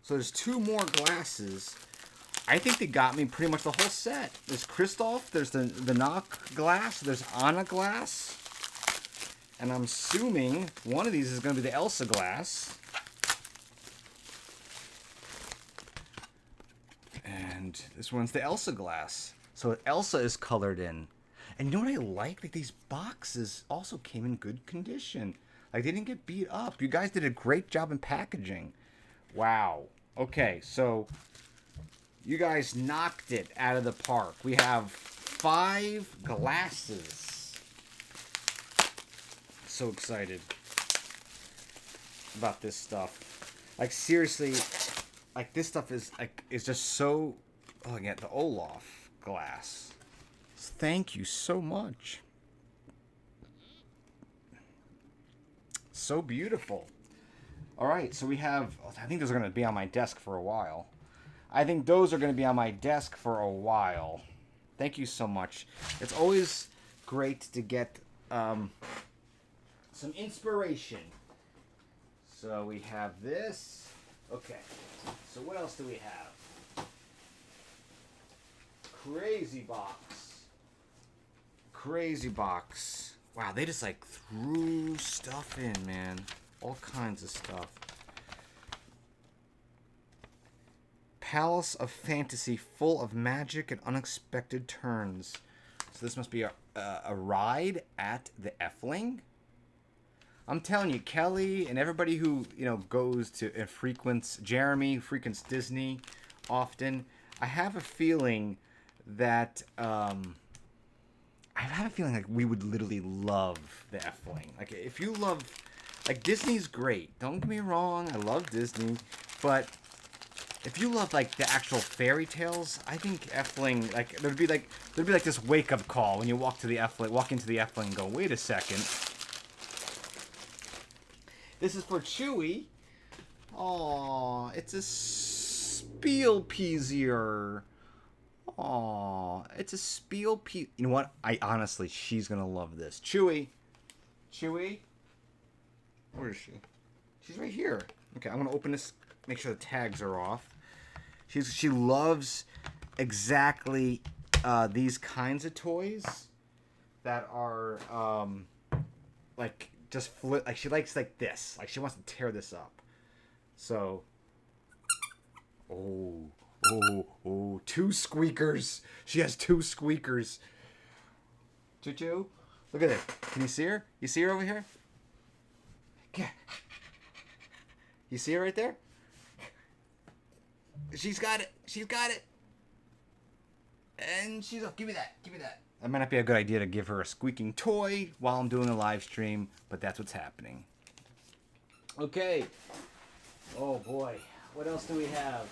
So there's 2 more glasses. I think they got me pretty much the whole set. There's Kristoff. There's the Knock glass. There's Anna glass. And I'm assuming one of these is going to be the Elsa glass. And this one's the Elsa glass. So Elsa is colored in. And you know what I like? Like, these boxes also came in good condition. Like, they didn't get beat up. You guys did a great job in packaging. Wow. Okay, so you guys knocked it out of the park. We have 5 glasses. So excited about this stuff. Like, seriously, like, this stuff is just so... Oh, again, the Olaf glass. Thank you so much. So beautiful. All right, so we have... I think those are going to be on my desk for a while. Thank you so much. It's always great to get some inspiration. So we have this. Okay. So what else do we have? crazy box. Crazy box. Wow, they just like threw stuff in, man. All kinds of stuff. Palace of Fantasy, full of magic and unexpected turns. So this must be a ride at the Effling. I'm telling you, Kelly and everybody who goes to and frequents Jeremy, frequents Disney often. I have a feeling that like we would literally love the Effling. Like if you love, like Disney's great. Don't get me wrong, I love Disney, but if you love like the actual fairy tales, I think Effling, like there'd be like this wake up call when you walk into the Effling and go, wait a second. This is for Chewie. Aw, it's a Spielpeasier. Aw, it's a Spielpe. You know what? Honestly, she's gonna love this. Chewie. Where is she? She's right here. Okay, I'm gonna open this. Make sure the tags are off. She loves exactly these kinds of toys that are like just flip. Like she likes like this. Like she wants to tear this up. So, two squeakers. She has two squeakers. Choo-choo. Look at it. Can you see her? You see her over here? Yeah. You see her right there? She's got it. And she's up. Give me that. That might not be a good idea to give her a squeaking toy while I'm doing a live stream, but that's what's happening. Okay. Oh boy. What else do we have?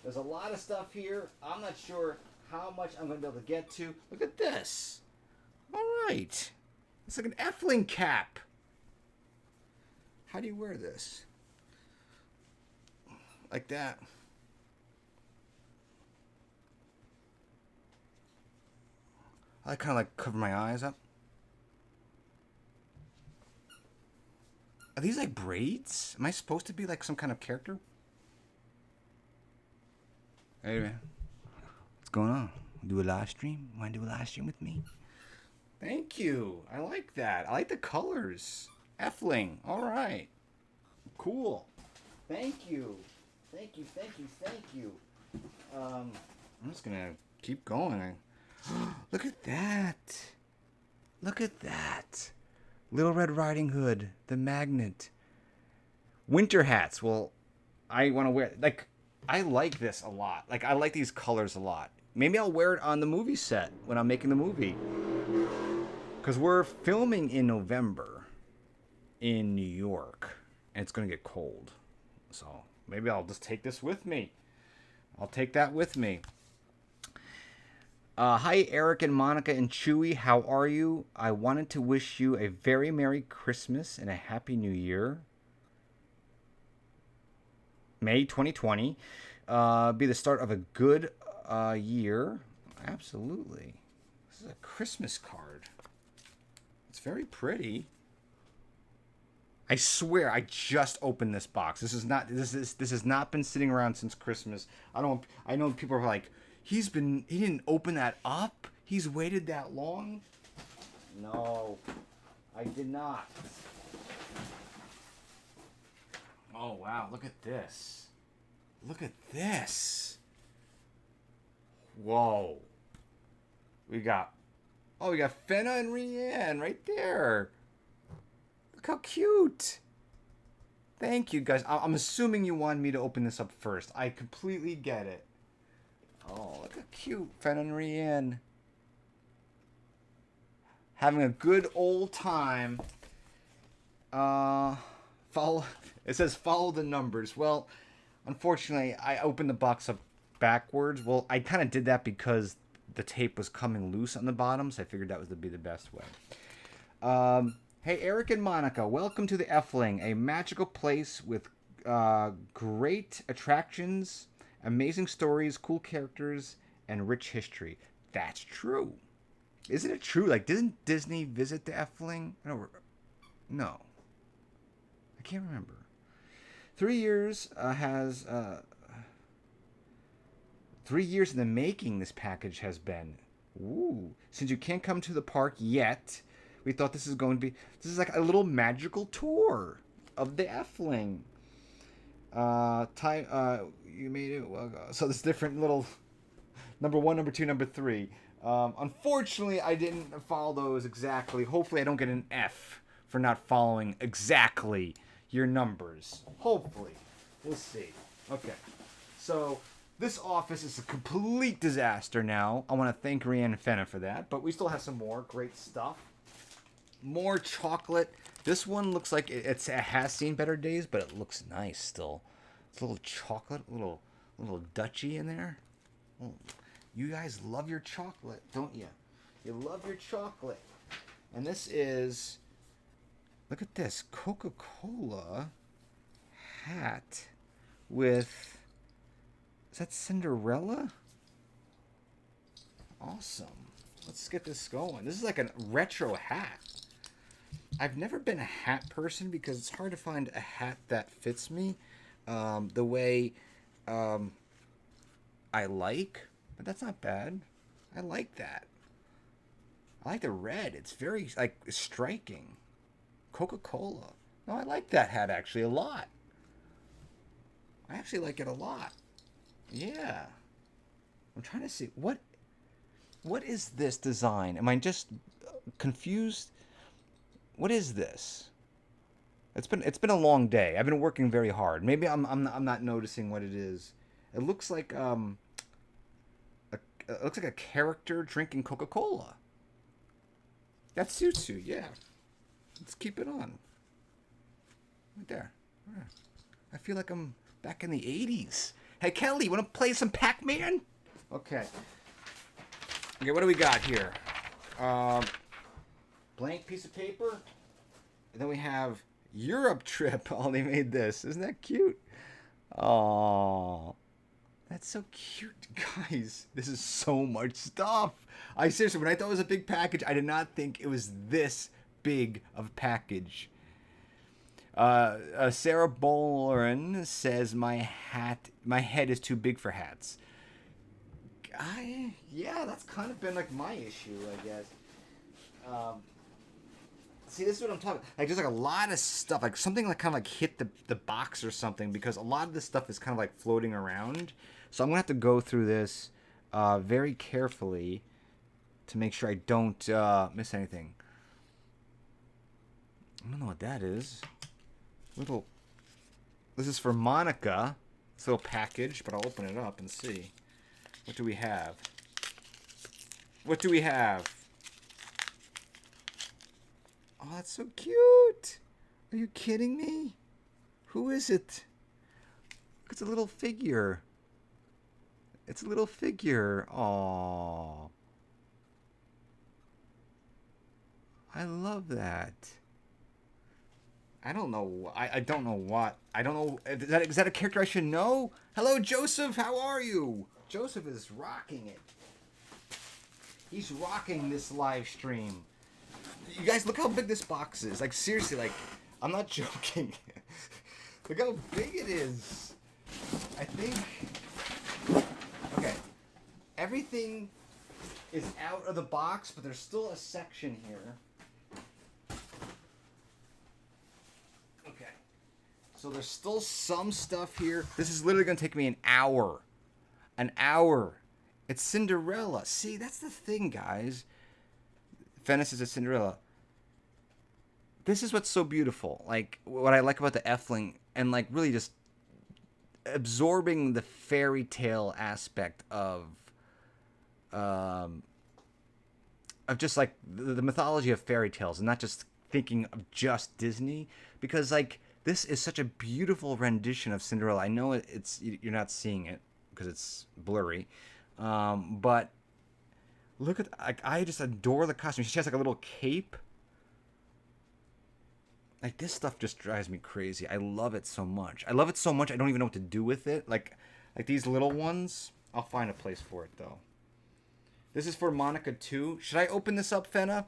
There's a lot of stuff here. I'm not sure how much I'm going to be able to get to. Look at this. All right. It's like an Effling cap. How do you wear this? Like that. I kind of like cover my eyes up. Are these like braids? Am I supposed to be like some kind of character? Hey man, what's going on? Do a live stream? Want to do a live stream with me? Thank you. I like that. I like the colors. Effling. All right. Cool. Thank you. I'm just gonna keep going. Look at that. Little Red Riding Hood, the magnet. Winter hats. Well, I want to wear, like, I like this a lot. Like, I like these colors a lot. Maybe I'll wear it on the movie set when I'm making the movie. Because we're filming in November in New York. And it's going to get cold. So maybe I'll just take this with me. I'll take that with me. Hi, Eric and Monica and Chewy. How are you? I wanted to wish you a very Merry Christmas and a Happy New Year. May 2020. Be the start of a good year. Absolutely. This is a Christmas card. It's very pretty. I swear I just opened this box. This has not been sitting around since Christmas. I know people are like, he didn't open that up? He's waited that long? No, I did not. Oh wow, look at this. Look at this. Whoa. We got Fenna and Rianne right there. Look how cute. Thank you, guys. I'm assuming you wanted me to open this up first. I completely get it. Oh, look how cute. Fenna and Rianne. Having a good old time. It says follow the numbers. Well, unfortunately, I opened the box up backwards. Well, I kind of did that because the tape was coming loose on the bottom, so I figured that would be the best way. Hey, Eric and Monica, welcome to the Effling, a magical place with great attractions, amazing stories, cool characters, and rich history. That's true. Isn't it true? Like, didn't Disney visit the Effling? No. I can't remember. 3 years has... 3 years in the making this package has been. Ooh. Since you can't come to the park yet, we thought this is like a little magical tour of the Effling. You made it. So there's different little number 1, number 2, number 3. Unfortunately, I didn't follow those exactly. Hopefully, I don't get an F for not following exactly your numbers. Hopefully. We'll see. Okay. So, this office is a complete disaster now. I want to thank Rianne and Fenna for that. But we still have some more great stuff. More chocolate. This one looks like it has seen better days, but it looks nice still. It's a little chocolate, a little Dutchy in there. Oh, you guys love your chocolate, don't you? You love your chocolate. And this is, look at this, Coca-Cola hat with, is that Cinderella? Awesome. Let's get this going. This is like a retro hat. I've never been a hat person because it's hard to find a hat that fits me the way I like. But that's not bad. I like that. I like the red. It's very, like, striking. Coca-Cola. No, I like that hat, actually, a lot. I actually like it a lot. Yeah. I'm trying to see. What is this design? Am I just confused? What is this? It's been a long day. I've been working very hard. Maybe I'm not noticing what it is. It looks like it looks like a character drinking Coca-Cola. That suits you, yeah. Let's keep it on. Right there. Yeah. I feel like I'm back in the 80s. Hey, Kelly, you want to play some Pac-Man? Okay. Okay, what do we got here? Blank piece of paper. And then we have Europe trip. Oh, they made this. Isn't that cute? Oh, that's so cute, guys. This is so much stuff. I seriously, when I thought it was a big package, I did not think it was this big of a package. Sarah Bolen says my head is too big for hats. Yeah, that's kind of been like my issue, I guess. See, this is what I'm talking. Like, there's like a lot of stuff, like something like kind of like hit the box or something, because a lot of this stuff is kind of like floating around. So I'm gonna have to go through this very carefully to make sure I don't miss anything. I don't know what that is. This is for Monica. This little package, but I'll open it up and see. What do we have? What do we have? Oh, that's so cute. Are you kidding me? Who is it? It's a little figure. It's a little figure. Aww. I love that. I don't know. I don't know what. I don't know. Is that a character I should know? Hello, Joseph. How are you? Joseph is rocking it. He's rocking this live stream. You guys, look how big this box is. Like, seriously, like, I'm not joking. Look how big it is. I think... Okay. Everything is out of the box, but there's still a section here. Okay. So there's still some stuff here. This is literally going to take me an hour. An hour. It's Cinderella. See, that's the thing, guys. Venice is a Cinderella. This is what's so beautiful. Like, what I like about the Effling, and like really just absorbing the fairy tale aspect of just like the mythology of fairy tales, and not just thinking of just Disney, because like this is such a beautiful rendition of Cinderella. I know it's you're not seeing it because it's blurry, but look at, I just adore the costume. She has like a little cape. Like, this stuff just drives me crazy. I love it so much. I love it so much I don't even know what to do with it. Like these little ones. I'll find a place for it, though. This is for Monica, too. Should I open this up, Fenna?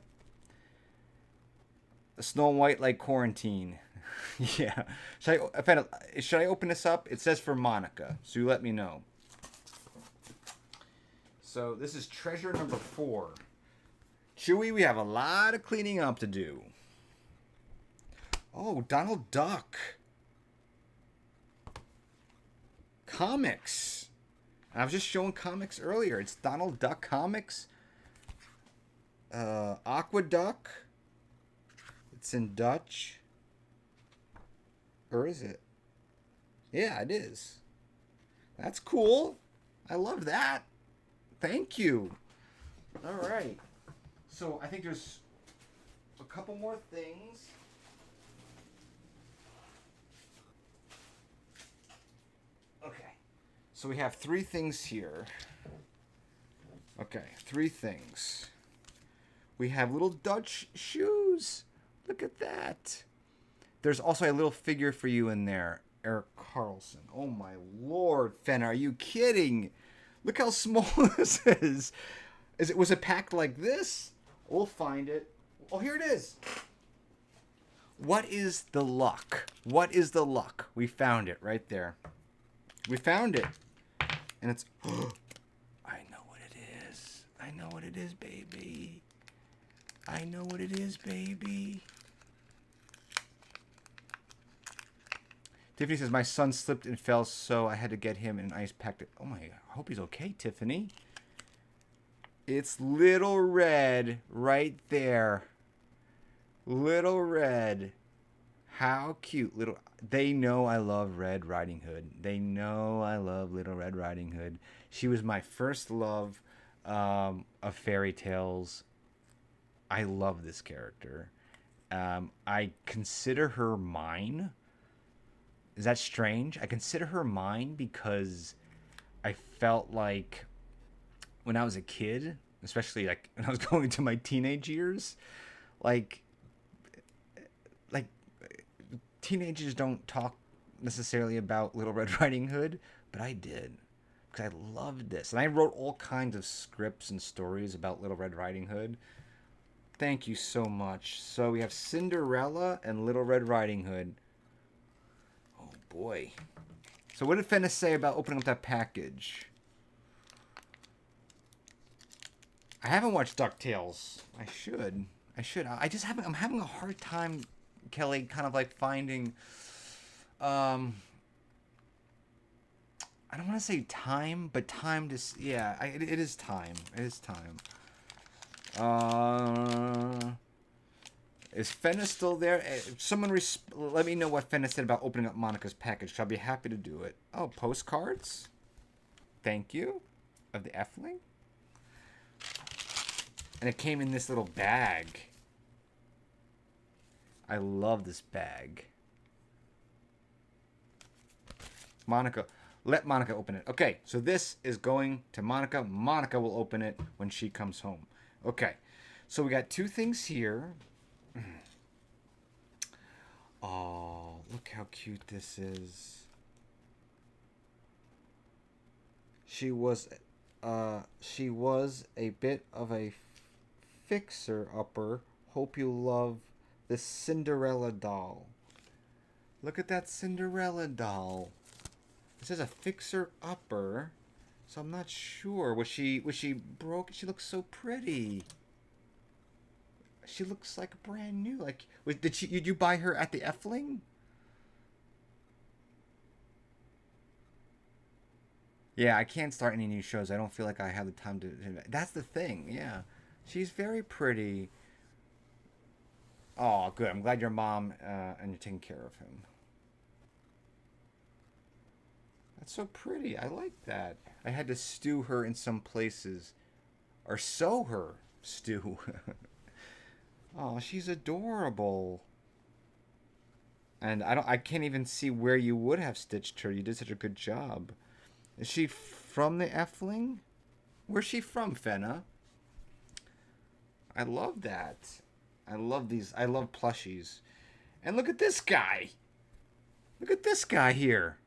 A Snow White like quarantine. Yeah. Fenna, should I open this up? It says for Monica, so you let me know. So this is treasure number 4. Chewy, we have a lot of cleaning up to do. Oh, Donald Duck. Comics. I was just showing comics earlier. It's Donald Duck comics. Aqueduct. It's in Dutch. Or is it? Yeah, it is. That's cool. I love that. Thank you. All right. So I think there's a couple more things. Okay. So we have 3 things here. Okay, 3 things. We have little Dutch shoes. Look at that. There's also a little figure for you in there. Erik Carlson. Oh my lord, Fenna, are you kidding? Look how small this is. Was it packed like this? We'll find it. Oh, here it is. What is the luck? What is the luck? We found it right there. We found it. And it's... I know what it is. I know what it is, baby. I know what it is, baby. Tiffany says, my son slipped and fell, so I had to get him in an ice pack. Oh my, I hope he's okay, Tiffany. It's Little Red right there. Little Red. How cute. They know I love Red Riding Hood. They know I love Little Red Riding Hood. She was my first love of fairy tales. I love this character. I consider her mine. Is that strange? I consider her mine because I felt like when I was a kid, especially like when I was going into my teenage years, like teenagers don't talk necessarily about Little Red Riding Hood, but I did because I loved this. And I wrote all kinds of scripts and stories about Little Red Riding Hood. Thank you so much. So we have Cinderella and Little Red Riding Hood. Oh boy. So what did Fenna say about opening up that package? I haven't watched DuckTales. I should. I'm having a hard time, Kelly, kind of like finding I don't want to say time, but time to it is time. It is time. Is Fenna still there? Someone let me know what Fenna said about opening up Monica's package. I'll be happy to do it. Oh, postcards? Thank you. Of the Effling? And it came in this little bag. I love this bag. Monica. Let Monica open it. Okay, so this is going to Monica. Monica will open it when she comes home. Okay, so we got 2 things here. Oh, look how cute this is. She was a bit of a fixer-upper. Hope you love the Cinderella doll. Look at that Cinderella doll. It says a fixer-upper, so I'm not sure. Was she broke? She looks so pretty. She looks like brand new. Like, did you buy her at the Effling? Yeah, I can't start any new shows. I don't feel like I have the time to. That's the thing. Yeah, she's very pretty. Oh, good. I'm glad your mom and you're taking care of him. That's so pretty. I like that. I had to stew her in some places, or sew her. Stew. Oh, she's adorable. And I can't even see where you would have stitched her. You did such a good job. Is she from the Effling? Where's she from, Fenna? I love that. I love these. I love plushies. And look at this guy. Look at this guy here.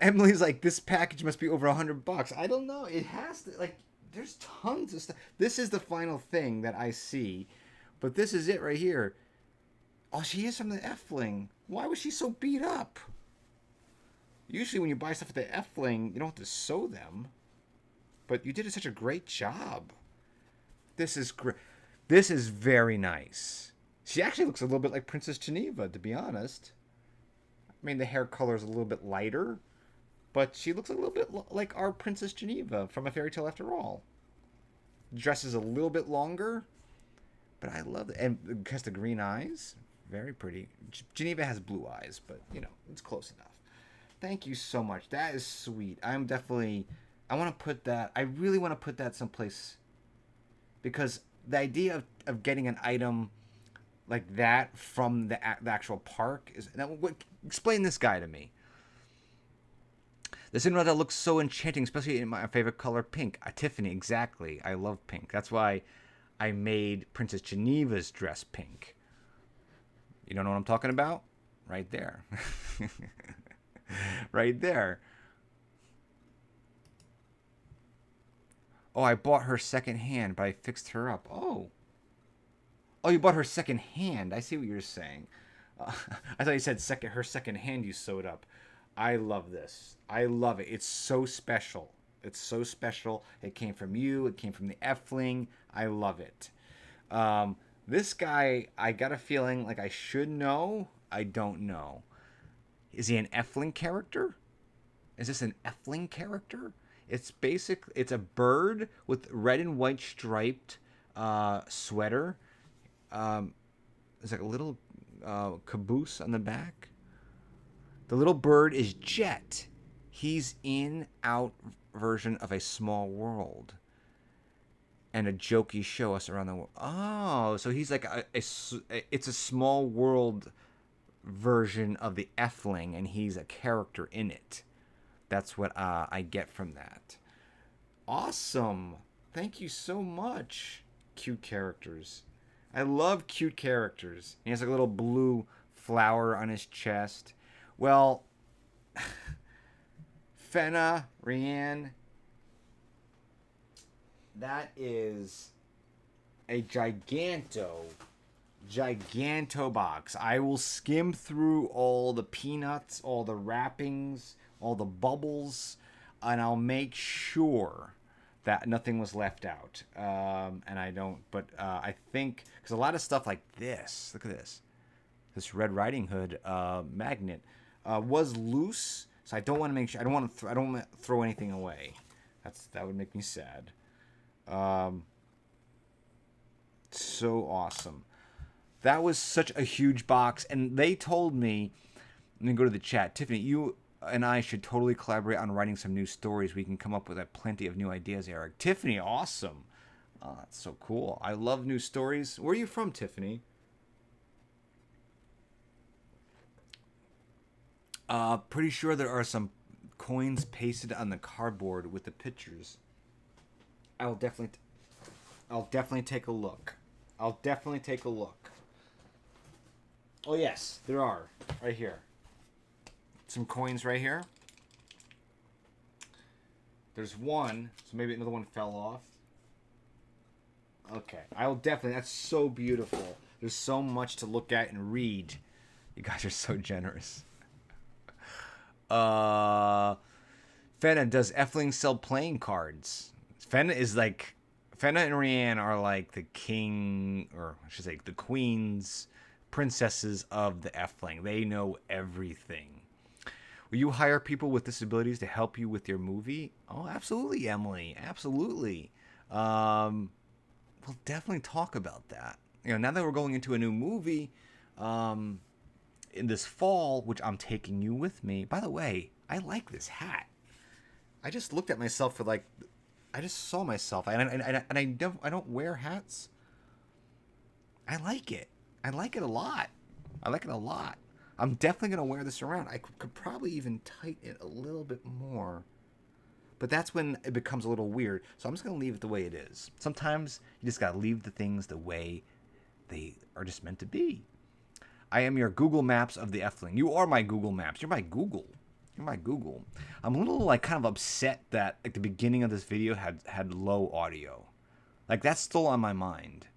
Emily's like, this package must be over $100. I don't know. It has to, like, there's tons of stuff. This is the final thing that I see. But this is it right here. Oh, she is from the Effling. Why was she so beat up? Usually when you buy stuff at the Effling, you don't have to sew them. But you did such a great job. This is great. This is very nice. She actually looks a little bit like Princess Geneva, to be honest. I mean, the hair color is a little bit lighter, but she looks a little bit like our Princess Geneva from A Fairy Tale After All. Dress is a little bit longer, but I love it. And because the green eyes, very pretty. Geneva has blue eyes, but, you know, it's close enough. Thank you so much. That is sweet. I want to put that, I really want to put that someplace, because the idea of getting an item like that from the actual park is, now, explain this guy to me. The Cinderella looks so enchanting, especially in my favorite color, pink. Tiffany, exactly. I love pink. That's why I made Princess Geneva's dress pink. You don't know what I'm talking about? Right there. Right there. Oh, I bought her second hand, but I fixed her up. Oh, you bought her second hand. I see what you're saying. I thought you said her second hand you sewed up. I love this. I love it. It's so special. It's so special. It came from you. It came from the Effling. I love it. This guy, I got a feeling like I should know. I don't know. Is he an Effling character? Is this an Effling character? It's a bird with red and white striped sweater. There's like a little caboose on the back. The little bird is Jet. He's in-out version of A Small World. And a jokey show us around the world. Oh, so he's like it's a Small World version of the Effling, and he's a character in it. That's what I get from that. Awesome. Thank you so much. Cute characters. I love cute characters. He has like a little blue flower on his chest. Well, Fenna, Rianne, that is a giganto box. I will skim through all the peanuts, all the wrappings, all the bubbles, and I'll make sure that nothing was left out. And I don't, but I think, because a lot of stuff like this, look at this Red Riding Hood magnet was loose, so I don't want to make sure, I don't want to throw anything away. That would make me sad. So awesome. That was such a huge box, and they told me, let me go to the chat. Tiffany, you and I should totally collaborate on writing some new stories. We can come up with plenty of new ideas, Erik. Tiffany, awesome. Oh, that's so cool. I love new stories. Where are you from, Tiffany? Pretty sure there are some coins pasted on the cardboard with the pictures. I'll definitely take a look. I'll definitely take a look. Oh, yes, there are. Right here. Some coins right here. There's one, so maybe another one fell off. Okay, I'll definitely, that's so beautiful. There's so much to look at and read. You guys are so generous. Fenna, does Effling sell playing cards? Fenna and Rianne are like the king, or I should say the queens, princesses of the Effling. They know everything. Will you hire people with disabilities to help you with your movie? Oh, absolutely, Emily. Absolutely. We'll definitely talk about that. You know, now that we're going into a new movie in this fall, which I'm taking you with me. By the way, I like this hat. I just looked at myself I just saw myself, and I don't wear hats. I like it. I like it a lot. I'm definitely going to wear this around. I could probably even tighten it a little bit more. But that's when it becomes a little weird. So I'm just going to leave it the way it is. Sometimes you just got to leave the things the way they are just meant to be. I am your Google Maps of the Effling. You are my Google Maps. You're my Google. I'm a little kind of upset that the beginning of this video had low audio. That's still on my mind.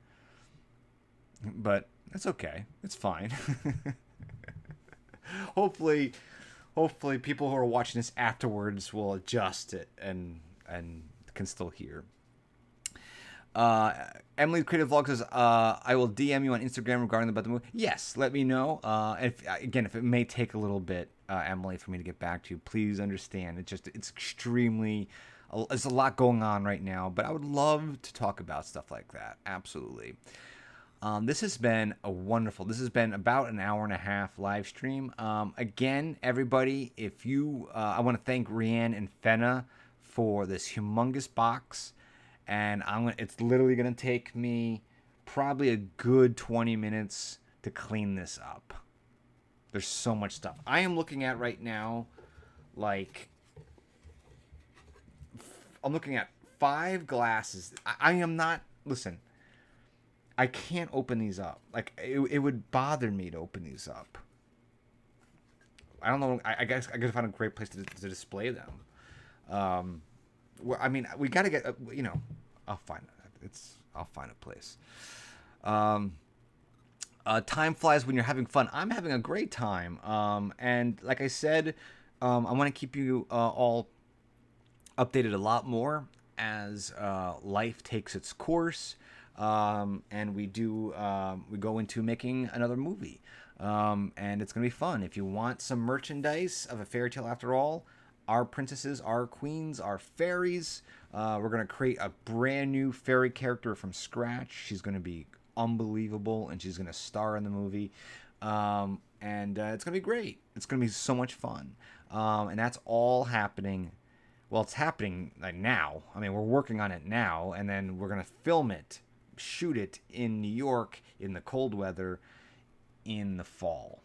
But it's okay. It's fine. Hopefully hopefully people who are watching this afterwards will adjust it and can still hear. Emily Creative Vlog says, I will DM you on Instagram regarding about the movie. Yes, let me know. If it may take a little bit, Emily, for me to get back to you, please understand. It's extremely, there's a lot going on right now, but I would love to talk about stuff like that. Absolutely. This has been this has been about an hour and a half live stream. Again, everybody, I want to thank Rianne and Fenna for this humongous box. And it's literally going to take me probably a good 20 minutes to clean this up. There's so much stuff. I am looking at right now, I'm looking at 5 glasses. I am not, listen, I can't open these up. It would bother me to open these up. I don't know. I guess I gotta find a great place to display them. We got to get, I'll find a place. Time flies when you're having fun. I'm having a great time. And like I said, I want to keep you all updated a lot more as life takes its course. And we go into making another movie. And it's going to be fun. If you want some merchandise of A Fairy Tale After All, our princesses, our queens, our fairies. We're going to create a brand new fairy character from scratch. She's going to be unbelievable, and she's going to star in the movie. And it's going to be great. It's going to be so much fun. And that's all happening. Well, it's happening now. We're working on it now, and then we're going to film it, shoot it in New York in the cold weather in the fall.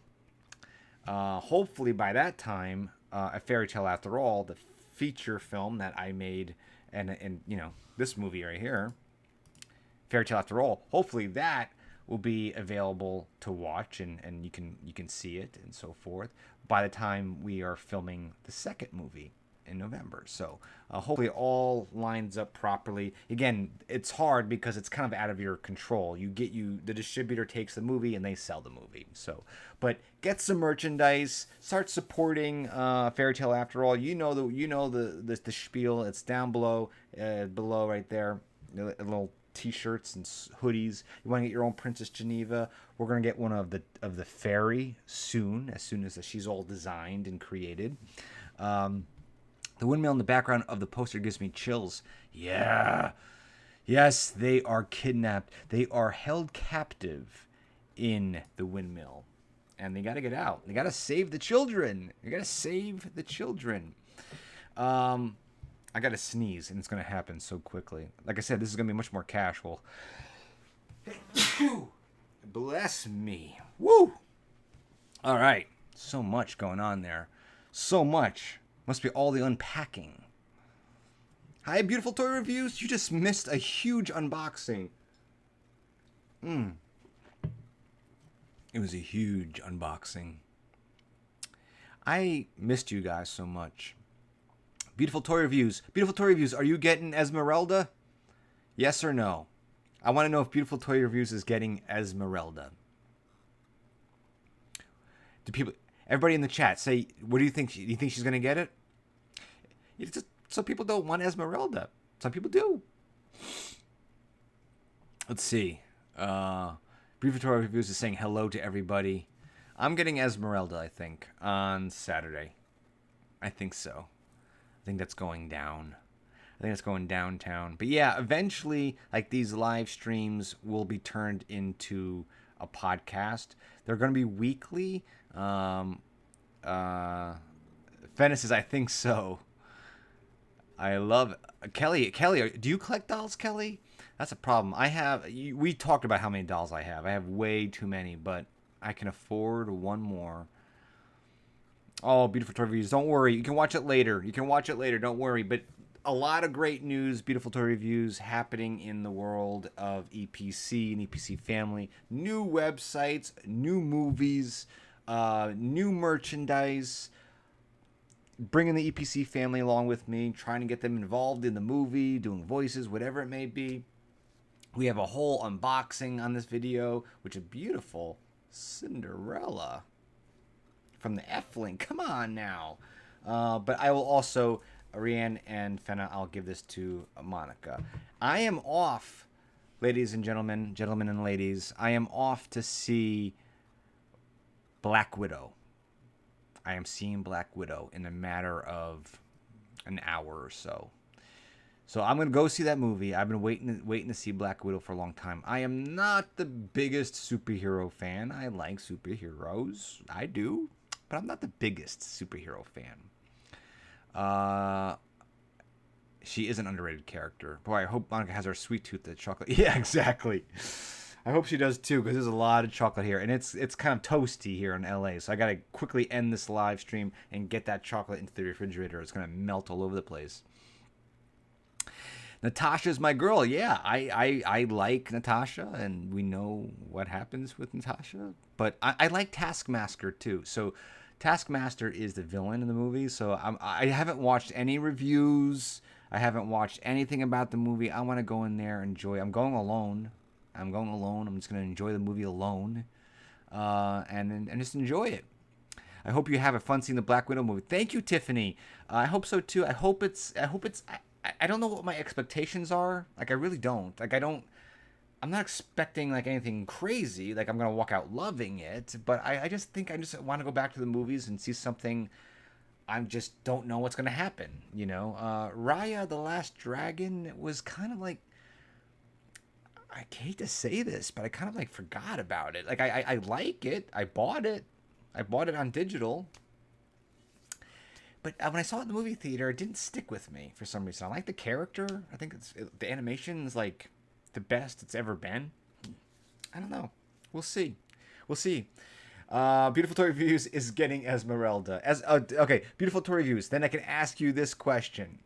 Hopefully by that time, A Fairy Tale After All, the feature film that I made, and this movie right here, Fairy Tale After All, hopefully that will be available to watch and you can see it and so forth by the time we are filming the second movie in November. So hopefully it all lines up properly. Again, it's hard because it's kind of out of your control. The distributor takes the movie and they sell the movie. So, but get some merchandise, start supporting Fairy Tale After All. You know the spiel. It's down below right there. Little t-shirts and hoodies. You want to get your own Princess Geneva? We're gonna get one of the fairy as soon as she's all designed and created. The windmill in the background of the poster gives me chills. Yeah. Yes, they are kidnapped. They are held captive in the windmill. And they got to get out. They got to save the children. I got to sneeze, and it's going to happen so quickly. Like I said, this is going to be much more casual. Bless me. Woo! All right. So much going on there. So much. Must be all the unpacking. Hi, Beautiful Toy Reviews. You just missed a huge unboxing. It was a huge unboxing. I missed you guys so much. Beautiful Toy Reviews. Beautiful Toy Reviews, are you getting Esmeralda? Yes or no? I want to know if Beautiful Toy Reviews is getting Esmeralda. Everybody in the chat, say, what do you think? Do you think she's going to get it? Some people don't want Esmeralda. Some people do. Let's see. Brief Toy Reviews is saying hello to everybody. I'm getting Esmeralda, I think, on Saturday. I think so. I think that's going down. I think it's going downtown. But yeah, eventually, these live streams will be turned into a podcast. They're going to be weekly. Fennis says, I think so. I love Kelly. Kelly, do you collect dolls, Kelly? That's a problem. We talked about how many dolls I have. I have way too many, but I can afford one more. Oh, Beautiful Toy Reviews. Don't worry. You can watch it later. Don't worry. But a lot of great news, Beautiful Toy Reviews, happening in the world of EPC and EPC family. New websites, new movies, new merchandise. Bringing the EPC family along with me, trying to get them involved in the movie, doing voices, whatever it may be. We have a whole unboxing on this video, which is beautiful. Cinderella. from the F link. Come on now. But I will also, Rianne and Fenna, I'll give this to Monica. I am off, ladies and gentlemen and ladies. I am off to see Black Widow. I am seeing Black Widow in a matter of an hour or so. So I'm going to go see that movie. I've been waiting to see Black Widow for a long time. I am not the biggest superhero fan. I like superheroes. I do. But I'm not the biggest superhero fan. She is an underrated character. Boy, I hope Monica has her sweet tooth to chocolate. Yeah, exactly. I hope she does too, because there's a lot of chocolate here. And it's kind of toasty here in LA. So I got to quickly end this live stream and get that chocolate into the refrigerator. It's going to melt all over the place. Natasha's my girl. Yeah, I like Natasha, and we know what happens with Natasha. But I like Taskmaster too. So Taskmaster is the villain in the movie. So I haven't watched any reviews. I haven't watched anything about the movie. I want to go in there and enjoy. I'm going alone. I'm just going to enjoy the movie alone, and just enjoy it. I hope you have a fun seeing the Black Widow movie. Thank you, Tiffany. I hope so too. I hope it's. I don't know what my expectations are. Like, I really don't. Like, I'm not expecting, like, anything crazy. Like, I'm going to walk out loving it. But I just think I just want to go back to the movies and see something. I just don't know what's going to happen, you know? Raya, the Last Dragon, was kind of like, I hate to say this, but I kind of, like, forgot about it. Like, I like it. I bought it. I bought it on digital. But when I saw it in the movie theater, it didn't stick with me for some reason. I like the character. I think the animation is like the best it's ever been. I don't know. We'll see. Beautiful Toy Reviews is getting Esmeralda. Okay, Beautiful Toy Reviews. Then I can ask you this question.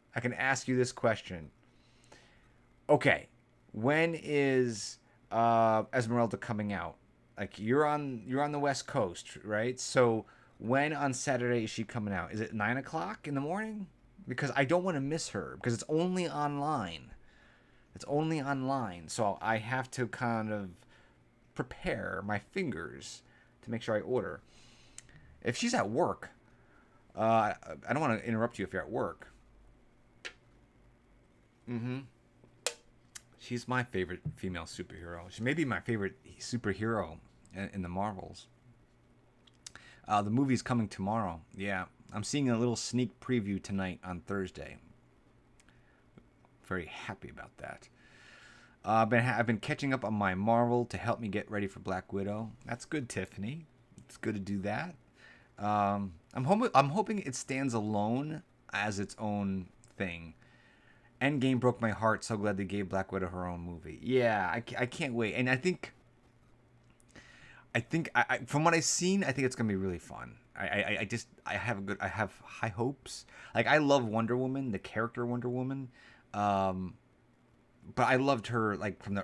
Okay, when is Esmeralda coming out? Like, you're on the West Coast, right? So when on Saturday is she coming out? Is it 9 o'clock in the morning? Because I don't want to miss her, because it's only online. So I have to kind of prepare my fingers to make sure I order. If she's at work, I don't want to interrupt you if you're at work. She's my favorite female superhero. She may be my favorite superhero in the Marvels. The movie's coming tomorrow. Yeah, I'm seeing a little sneak preview tonight on Thursday. Very happy about that. I've been catching up on my Marvel to help me get ready for Black Widow. That's good, Tiffany. It's good to do that. I'm hoping it stands alone as its own thing. Endgame broke my heart. So glad they gave Black Widow her own movie. Yeah, I can't wait. And I think from what I've seen, I think it's gonna be really fun. I have high hopes. Like, I love Wonder Woman, the character Wonder Woman, but I loved her like from the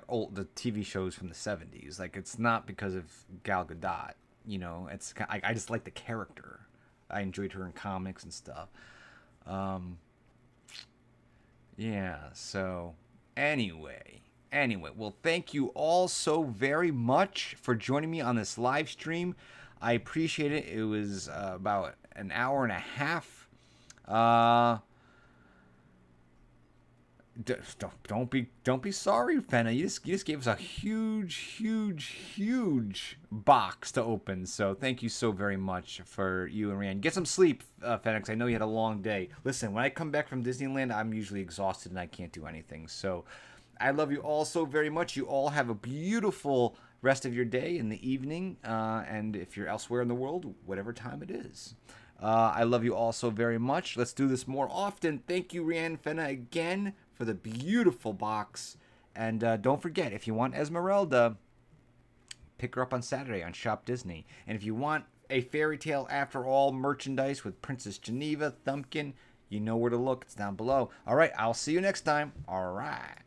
TV shows from the 70s. Like, it's not because of Gal Gadot, you know. It's I just like the character. I enjoyed her in comics and stuff. Yeah. So anyway, well, thank you all so very much for joining me on this live stream. I appreciate it. It was about an hour and a half. Don't be sorry, Fenna. You just gave us a huge box to open. So thank you so very much for you and Rianne. Get some sleep, Fenna, because I know you had a long day. Listen, when I come back from Disneyland, I'm usually exhausted and I can't do anything. So I love you all so very much. You all have a beautiful rest of your day in the evening, and if you're elsewhere in the world, whatever time it is. I love you all so very much. Let's do this more often. Thank you, Rianne, Fenna, again for the beautiful box. And don't forget, if you want Esmeralda, pick her up on Saturday on Shop Disney. And if you want a Fairy Tale After All merchandise with Princess Geneva, Thumbkin, you know where to look. It's down below. All right, I'll see you next time. All right.